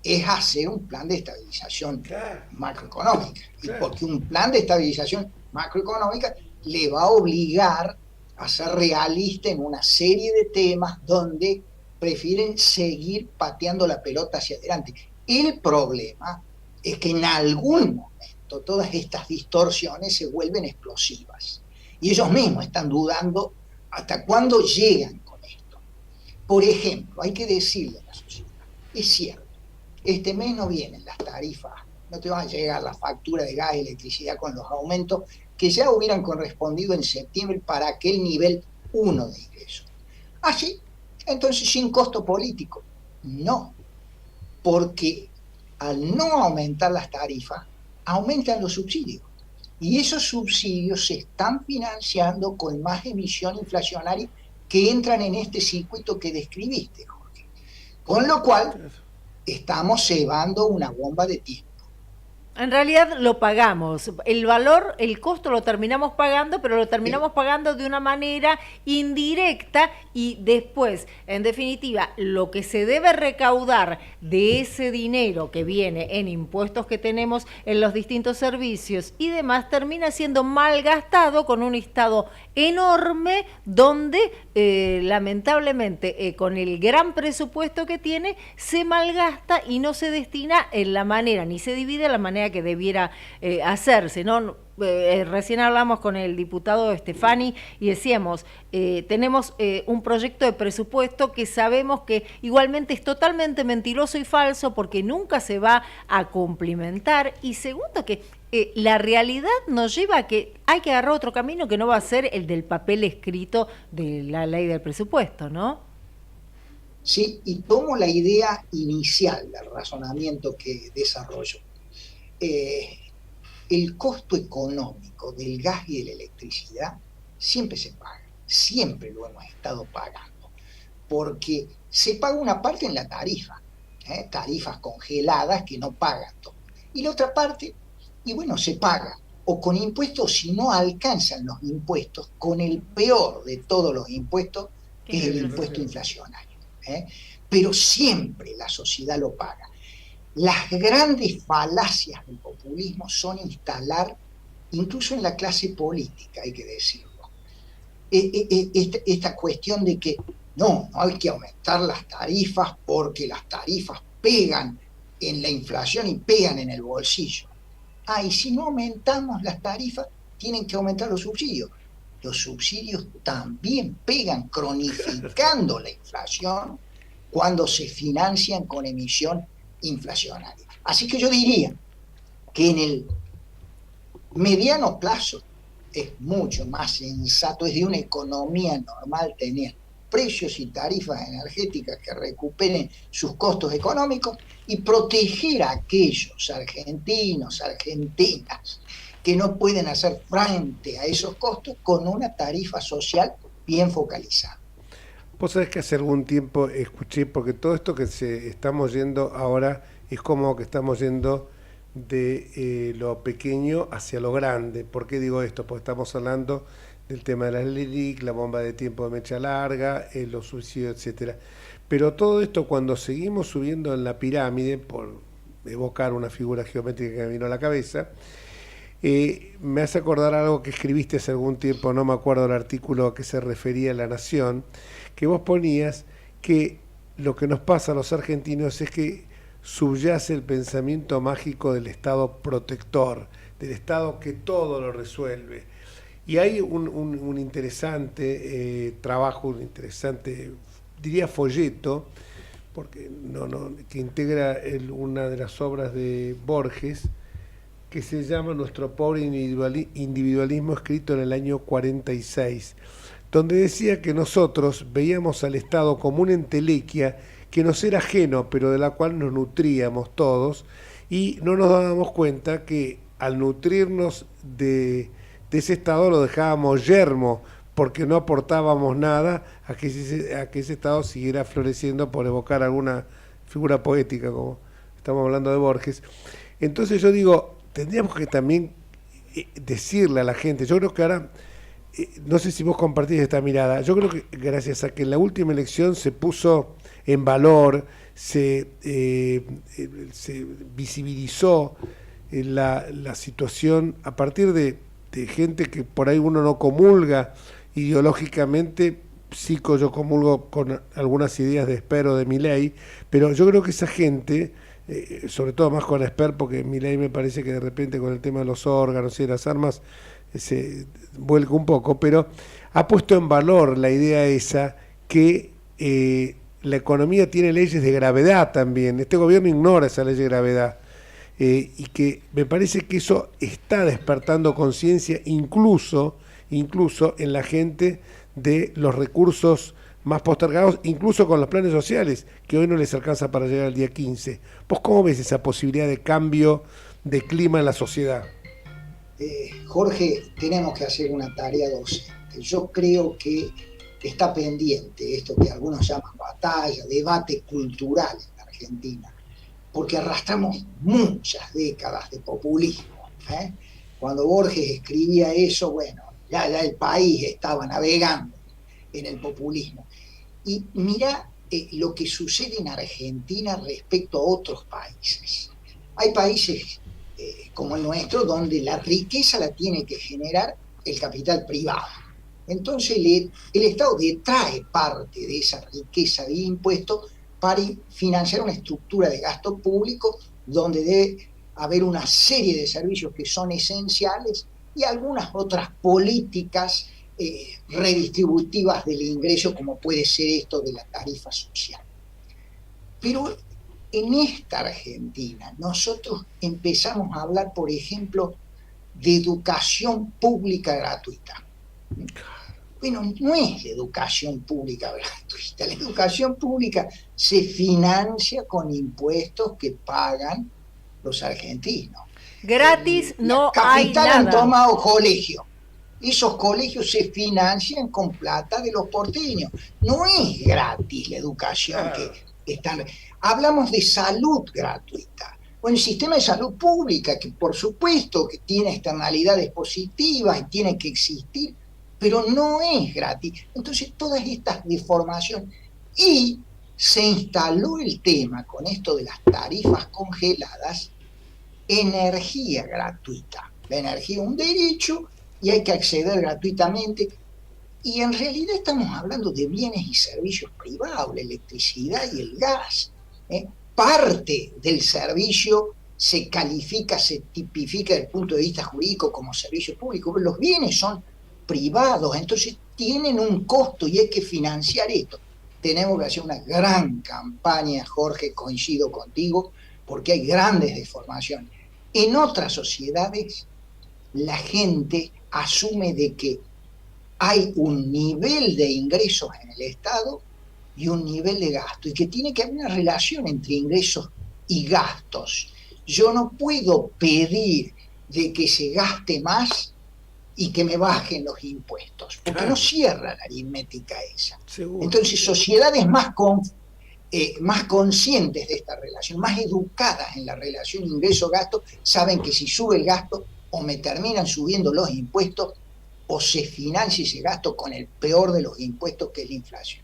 es hacer un plan de estabilización macroeconómica. Y porque un plan de estabilización macroeconómica le va a obligar a ser realista en una serie de temas donde prefieren seguir pateando la pelota hacia adelante. El problema es que en algún momento todas estas distorsiones se vuelven explosivas. Y ellos mismos están dudando hasta cuándo llegan con esto. Por ejemplo, hay que decirle a la sociedad, es cierto, este mes no vienen las tarifas, no te van a llegar la factura de gas y electricidad con los aumentos que ya hubieran correspondido en septiembre para aquel nivel 1 de ingreso. ¿Ah, sí? Entonces, sin costo político. No, porque al no aumentar las tarifas, aumentan los subsidios. Y esos subsidios se están financiando con más emisión inflacionaria que entran en este circuito que describiste, Jorge. Con lo cual, estamos cebando una bomba de tiempo. En realidad lo pagamos, el valor, el costo lo terminamos pagando, pero lo terminamos pagando de una manera indirecta y después, en definitiva, lo que se debe recaudar de ese dinero que viene en impuestos que tenemos en los distintos servicios y demás, termina siendo malgastado con un Estado enorme donde lamentablemente con el gran presupuesto que tiene se malgasta y no se destina en la manera, ni se divide de la manera manera que debiera hacerse, ¿no? Recién hablamos con el diputado Stefani y decíamos, tenemos un proyecto de presupuesto que sabemos que igualmente es totalmente mentiroso y falso porque nunca se va a cumplimentar, y segundo que la realidad nos lleva a que hay que agarrar otro camino que no va a ser el del papel escrito de la ley del presupuesto, ¿no? Sí, y tomo la idea inicial del razonamiento que desarrollo. El costo económico del gas y de la electricidad siempre se paga, siempre lo hemos estado pagando, porque se paga una parte en la tarifa, tarifas congeladas que no pagan todo, y la otra parte, y bueno, se paga o con impuestos, si no alcanzan los impuestos, con el peor de todos los impuestos, que es el impuesto inflacionario, pero siempre la sociedad lo paga. Las grandes falacias del populismo son instalar, incluso en la clase política, hay que decirlo, esta cuestión de que no hay que aumentar las tarifas porque las tarifas pegan en la inflación y pegan en el bolsillo. Y si no aumentamos las tarifas, tienen que aumentar los subsidios. Los subsidios también pegan, cronificando la inflación cuando se financian con emisión inflacionaria. Así que yo diría que en el mediano plazo es mucho más sensato, es de una economía normal tener precios y tarifas energéticas que recuperen sus costos económicos y proteger a aquellos argentinos, argentinas que no pueden hacer frente a esos costos con una tarifa social bien focalizada. Vos sabés que hace algún tiempo escuché, porque todo esto que estamos yendo ahora es como que estamos yendo de lo pequeño hacia lo grande. ¿Por qué digo esto? Porque estamos hablando del tema de las LELIC, la bomba de tiempo de mecha larga, los subsidios, etcétera. Pero todo esto, cuando seguimos subiendo en la pirámide, por evocar una figura geométrica que me vino a la cabeza, me hace acordar algo que escribiste hace algún tiempo, no me acuerdo el artículo a que se refería a La Nación, que vos ponías que lo que nos pasa a los argentinos es que subyace el pensamiento mágico del Estado protector, del Estado que todo lo resuelve. Y hay un interesante trabajo, un interesante, diría folleto, porque que integra una de las obras de Borges, que se llama Nuestro pobre individualismo, escrito en el año 46, donde decía que nosotros veíamos al Estado como una entelequia que nos era ajeno, pero de la cual nos nutríamos todos, y no nos dábamos cuenta que al nutrirnos de ese Estado lo dejábamos yermo, porque no aportábamos nada a que ese Estado siguiera floreciendo, por evocar alguna figura poética, como estamos hablando de Borges. Entonces yo digo, tendríamos que también decirle a la gente, yo creo que ahora, no sé si vos compartís esta mirada, yo creo que gracias a que en la última elección se puso en valor, se visibilizó la situación a partir de gente que por ahí uno no comulga ideológicamente. Sí, yo comulgo con algunas ideas de Esper o de Milei, pero yo creo que esa gente, sobre todo más con Esper, porque Milei me parece que de repente con el tema de los órganos y de las armas se vuelca un poco, pero ha puesto en valor la idea esa que la economía tiene leyes de gravedad también. Este gobierno ignora esa ley de gravedad, y que me parece que eso está despertando conciencia incluso en la gente de los recursos más postergados, incluso con los planes sociales, que hoy no les alcanza para llegar al día 15. ¿Vos cómo ves esa posibilidad de cambio de clima en la sociedad? Jorge, tenemos que hacer una tarea docente. Yo creo que está pendiente esto que algunos llaman batalla, debate cultural en la Argentina, porque arrastramos muchas décadas de populismo. Cuando Borges escribía eso, bueno, ya el país estaba navegando en el populismo. Y mirá lo que sucede en Argentina respecto a otros países. Hay países como el nuestro donde la riqueza la tiene que generar el capital privado. Entonces el Estado detrae parte de esa riqueza de impuestos para financiar una estructura de gasto público donde debe haber una serie de servicios que son esenciales y algunas otras políticas redistributivas del ingreso, como puede ser esto de la tarifa social. Pero en esta Argentina nosotros empezamos a hablar, por ejemplo, de educación pública gratuita. Bueno, no es la educación pública gratuita. La educación pública se financia con impuestos que pagan los argentinos. Gratis no hay Capital nada. han tomado colegios. Esos colegios se financian con plata de los porteños. No es gratis la educación que están. Hablamos de salud gratuita. Bueno, el sistema de salud pública, que por supuesto que tiene externalidades positivas y tiene que existir, pero no es gratis. Entonces, todas estas deformaciones. Y se instaló el tema con esto de las tarifas congeladas, energía gratuita. La energía es un derecho y hay que acceder gratuitamente. Y en realidad estamos hablando de bienes y servicios privados, la electricidad y el gas. Parte del servicio se califica, se tipifica desde el punto de vista jurídico como servicio público, pero los bienes son privados, entonces tienen un costo y hay que financiar esto. Tenemos que hacer una gran campaña, Jorge, coincido contigo, porque hay grandes deformaciones. En otras sociedades, la gente asume de que hay un nivel de ingresos en el Estado y un nivel de gasto, y que tiene que haber una relación entre ingresos y gastos. Yo no puedo pedir de que se gaste más y que me bajen los impuestos, porque no cierra la aritmética esa. Seguro. Entonces, sociedades más conscientes de esta relación, más educadas en la relación ingreso-gasto, saben que si sube el gasto, o me terminan subiendo los impuestos, o se financia ese gasto con el peor de los impuestos, que es la inflación.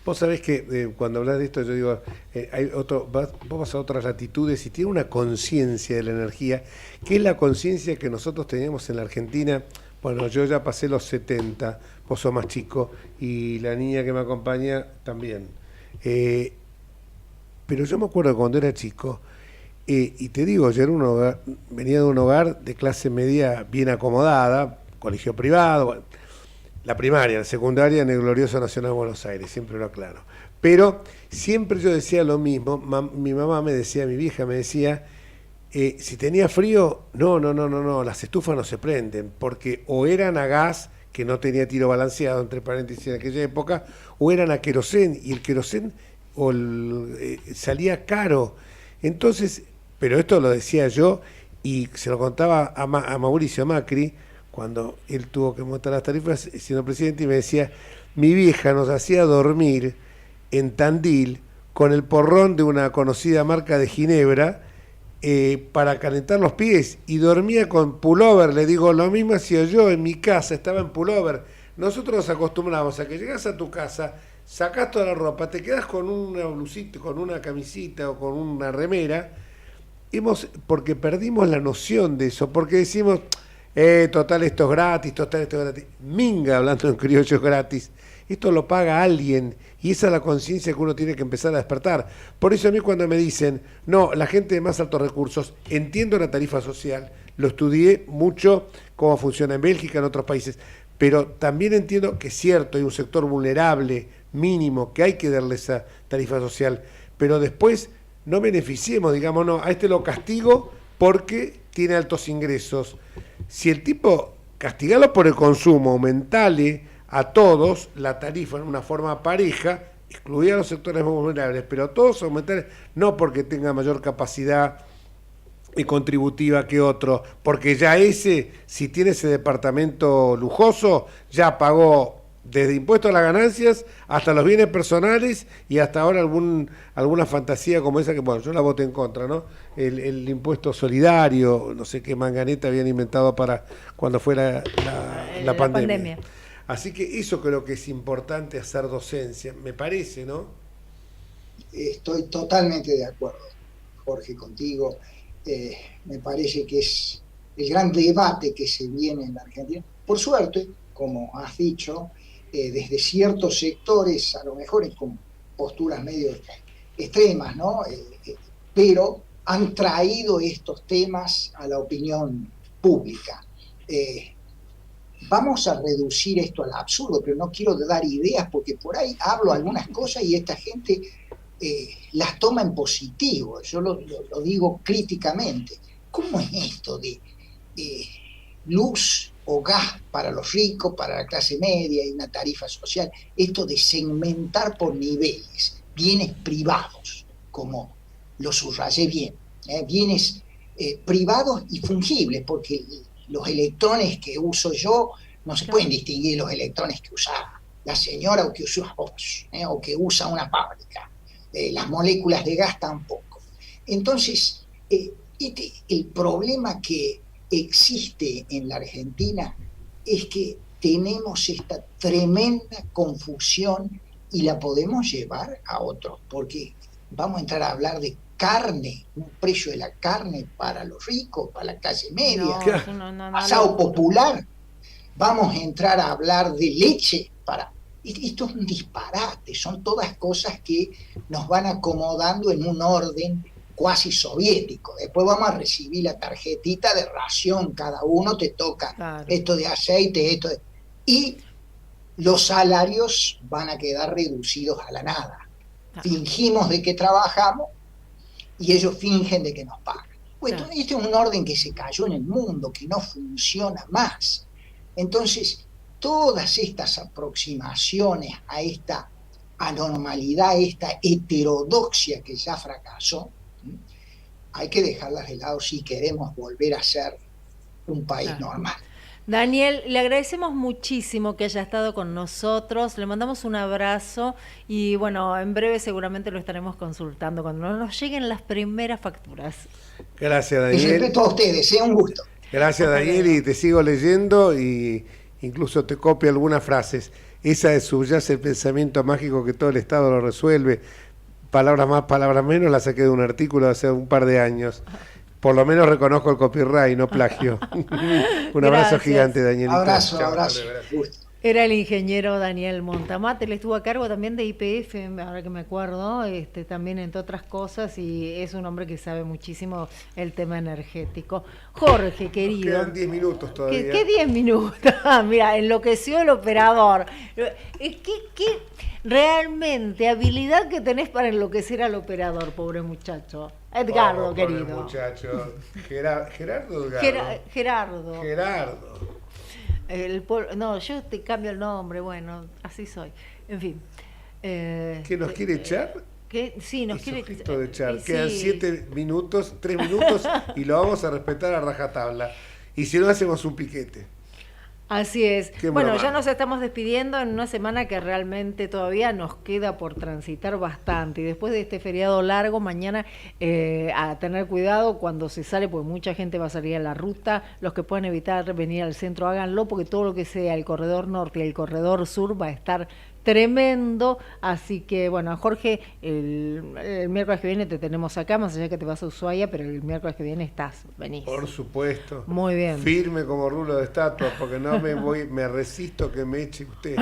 Vos sabés que cuando hablas de esto, yo digo, vos vas a otras latitudes y tiene una conciencia de la energía, que es la conciencia que nosotros teníamos en la Argentina. Bueno, yo ya pasé los 70, vos sos más chico, y la niña que me acompaña también. Pero yo me acuerdo cuando era chico, y te digo, yo venía de un hogar de clase media bien acomodada, colegio privado, la primaria, la secundaria en el glorioso Nacional de Buenos Aires, siempre lo aclaro. Pero siempre yo decía lo mismo, mi mamá me decía, mi vieja me decía, si tenía frío, no, las estufas no se prenden, porque o eran a gas, que no tenía tiro balanceado, entre paréntesis, en aquella época, o eran a querosén, y el querosén salía caro. Entonces, pero esto lo decía yo, y se lo contaba a Mauricio Macri, cuando él tuvo que montar las tarifas siendo presidente, y me decía, mi vieja nos hacía dormir en Tandil con el porrón de una conocida marca de ginebra para calentar los pies, y dormía con pullover. Le digo, lo mismo hacía yo en mi casa, estaba en pullover. Nosotros nos acostumbramos a que llegás a tu casa, sacás toda la ropa, te quedás con una blusita, con una camisita o con una remera, porque perdimos la noción de eso, porque decimos, total esto es gratis, minga, hablando en criollo, es gratis. Esto lo paga alguien, y esa es la conciencia que uno tiene que empezar a despertar. Por eso a mí cuando me dicen, no, la gente de más altos recursos, entiendo la tarifa social, lo estudié mucho, cómo funciona en Bélgica, en otros países, pero también entiendo que es cierto, hay un sector vulnerable, mínimo, que hay que darle esa tarifa social, pero después no beneficiemos, digamos, no, a este lo castigo porque tiene altos ingresos. Si el tipo, castigalo por el consumo, aumentale a todos la tarifa en una forma pareja, excluir a los sectores más vulnerables, pero todos aumentar, no porque tenga mayor capacidad contributiva que otro, porque ya si tiene ese departamento lujoso, ya pagó desde impuestos a las ganancias hasta los bienes personales, y hasta ahora alguna fantasía como esa que, bueno, yo la voté en contra, ¿no? El impuesto solidario, no sé qué manganeta habían inventado para cuando fuera la pandemia. Así que eso creo que es importante, hacer docencia, me parece, ¿no? Estoy totalmente de acuerdo, Jorge, contigo. Me parece que es el gran debate que se viene en la Argentina. Por suerte, como has dicho, desde ciertos sectores, a lo mejor con posturas medio extremas, ¿no? Pero han traído estos temas a la opinión pública. Vamos a reducir esto al absurdo, pero no quiero dar ideas porque por ahí hablo algunas cosas y esta gente las toma en positivo. Yo lo digo críticamente. ¿Cómo es esto de luz o gas para los ricos, para la clase media y una tarifa social? Esto de segmentar por niveles, bienes privados, como lo subrayé bien, bienes privados y fungibles, porque los electrones que uso yo no se pueden distinguir de los electrones que usa la señora o que usa vos, o que usa una fábrica. Las moléculas de gas tampoco. Entonces, el problema que existe en la Argentina es que tenemos esta tremenda confusión y la podemos llevar a otros, porque vamos a entrar a hablar de carne, un precio de la carne para los ricos, para la clase media, asado popular. Vamos a entrar a hablar de leche para... Esto es un disparate, son todas cosas que nos van acomodando en un orden cuasi soviético. Después vamos a recibir la tarjetita de ración, cada uno te toca esto de aceite, esto de... Y los salarios van a quedar reducidos a la nada. Fingimos de que trabajamos y ellos fingen de que nos pagan. Bueno, este es un orden que se cayó en el mundo, que no funciona más. Entonces, todas estas aproximaciones a esta anormalidad, esta heterodoxia que ya fracasó, hay que dejarlas de lado si queremos volver a ser un país normal. Daniel, le agradecemos muchísimo que haya estado con nosotros, le mandamos un abrazo y bueno, en breve seguramente lo estaremos consultando cuando nos lleguen las primeras facturas. Gracias, Daniel. Y respeto a ustedes, un gusto. Gracias, Daniel, y te sigo leyendo y incluso te copio algunas frases. Esa de subyace el pensamiento mágico que todo el Estado lo resuelve. Palabras más, palabras menos, la saqué de un artículo de hace un par de años. Por lo menos reconozco el copyright, no plagio. Un abrazo gigante, Danielito. Abrazo. Era el ingeniero Daniel Montamate, él estuvo a cargo también de YPF, ahora que me acuerdo, también entre otras cosas, y es un hombre que sabe muchísimo el tema energético. Jorge, querido. Quedan 10 minutos todavía. ¿Qué 10 minutos? Mira, enloqueció el operador. ¿Qué realmente habilidad que tenés para enloquecer al operador, pobre muchacho? Edgardo, querido. Muchacho. Gerardo. Gerardo. No, yo te cambio el nombre, bueno, así soy. En fin. ¿Qué nos quiere echar? Sí, nos quiere echar. Quedan 7 minutos, 3 minutos y lo vamos a respetar a rajatabla. Y si no, hacemos un piquete. Así es. Bueno, ya nos estamos despidiendo en una semana que realmente todavía nos queda por transitar bastante. Y después de este feriado largo, mañana a tener cuidado cuando se sale, porque mucha gente va a salir a la ruta. Los que pueden evitar venir al centro, háganlo, porque todo lo que sea el corredor norte y el corredor sur va a estar tremendo. Así que, bueno, Jorge, el miércoles que viene te tenemos acá, más allá que te vas a Ushuaia, pero el miércoles que viene venís. Por supuesto. Muy bien. Firme como rulo de estatua, porque no me resisto que me eche usted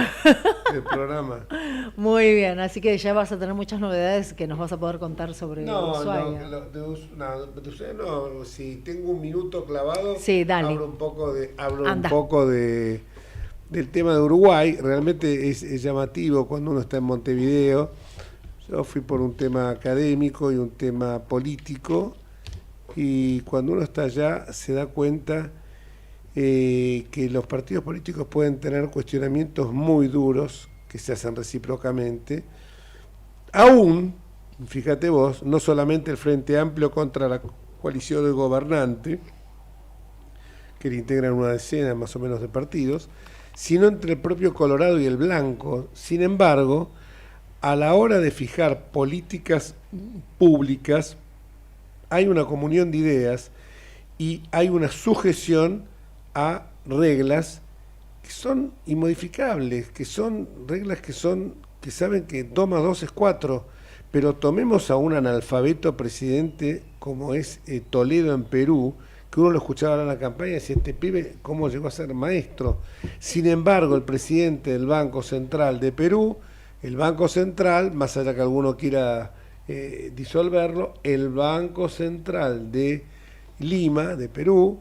del programa. Muy bien, así que ya vas a tener muchas novedades que nos vas a poder contar sobre Ushuaia. No, si tengo un minuto clavado, sí, dale. hablo un poco del tema de Uruguay. Realmente es llamativo cuando uno está en Montevideo. Yo fui por un tema académico y un tema político, y cuando uno está allá se da cuenta que los partidos políticos pueden tener cuestionamientos muy duros que se hacen recíprocamente. Aún, fíjate vos, no solamente el Frente Amplio contra la coalición del gobernante, que le integran una decena más o menos de partidos, sino entre el propio Colorado y el Blanco. Sin embargo, a la hora de fijar políticas públicas, hay una comunión de ideas y hay una sujeción a reglas que son inmodificables, que son reglas que saben que 2 más 2 es 4, pero tomemos a un analfabeto presidente como es Toledo en Perú, que uno lo escuchaba en la campaña y decía, este pibe, ¿cómo llegó a ser maestro? Sin embargo, el presidente del Banco Central de Perú, el Banco Central, más allá que alguno quiera disolverlo, el Banco Central de Lima, de Perú,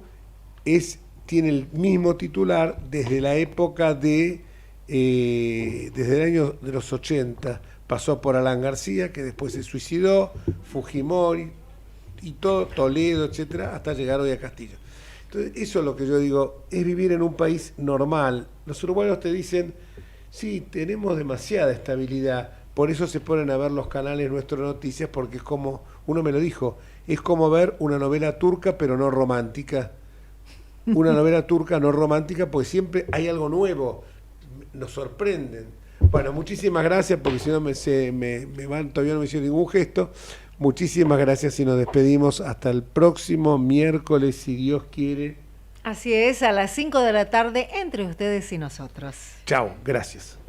tiene el mismo titular desde la época desde el año de los 80. Pasó por Alan García, que después se suicidó, Fujimori y todo, Toledo, etcétera, hasta llegar hoy a Castillo. Entonces, eso es lo que yo digo, es vivir en un país normal. Los uruguayos te dicen, sí, tenemos demasiada estabilidad, por eso se ponen a ver los canales nuestros noticias, porque es como, uno me lo dijo, es como ver una novela turca pero no romántica. Una novela turca no romántica, porque siempre hay algo nuevo, nos sorprenden. Bueno, muchísimas gracias, porque si no me van, todavía no me hicieron ningún gesto. Muchísimas gracias y nos despedimos hasta el próximo miércoles, si Dios quiere. Así es, a las 5 de la tarde entre ustedes y nosotros. Chao, gracias.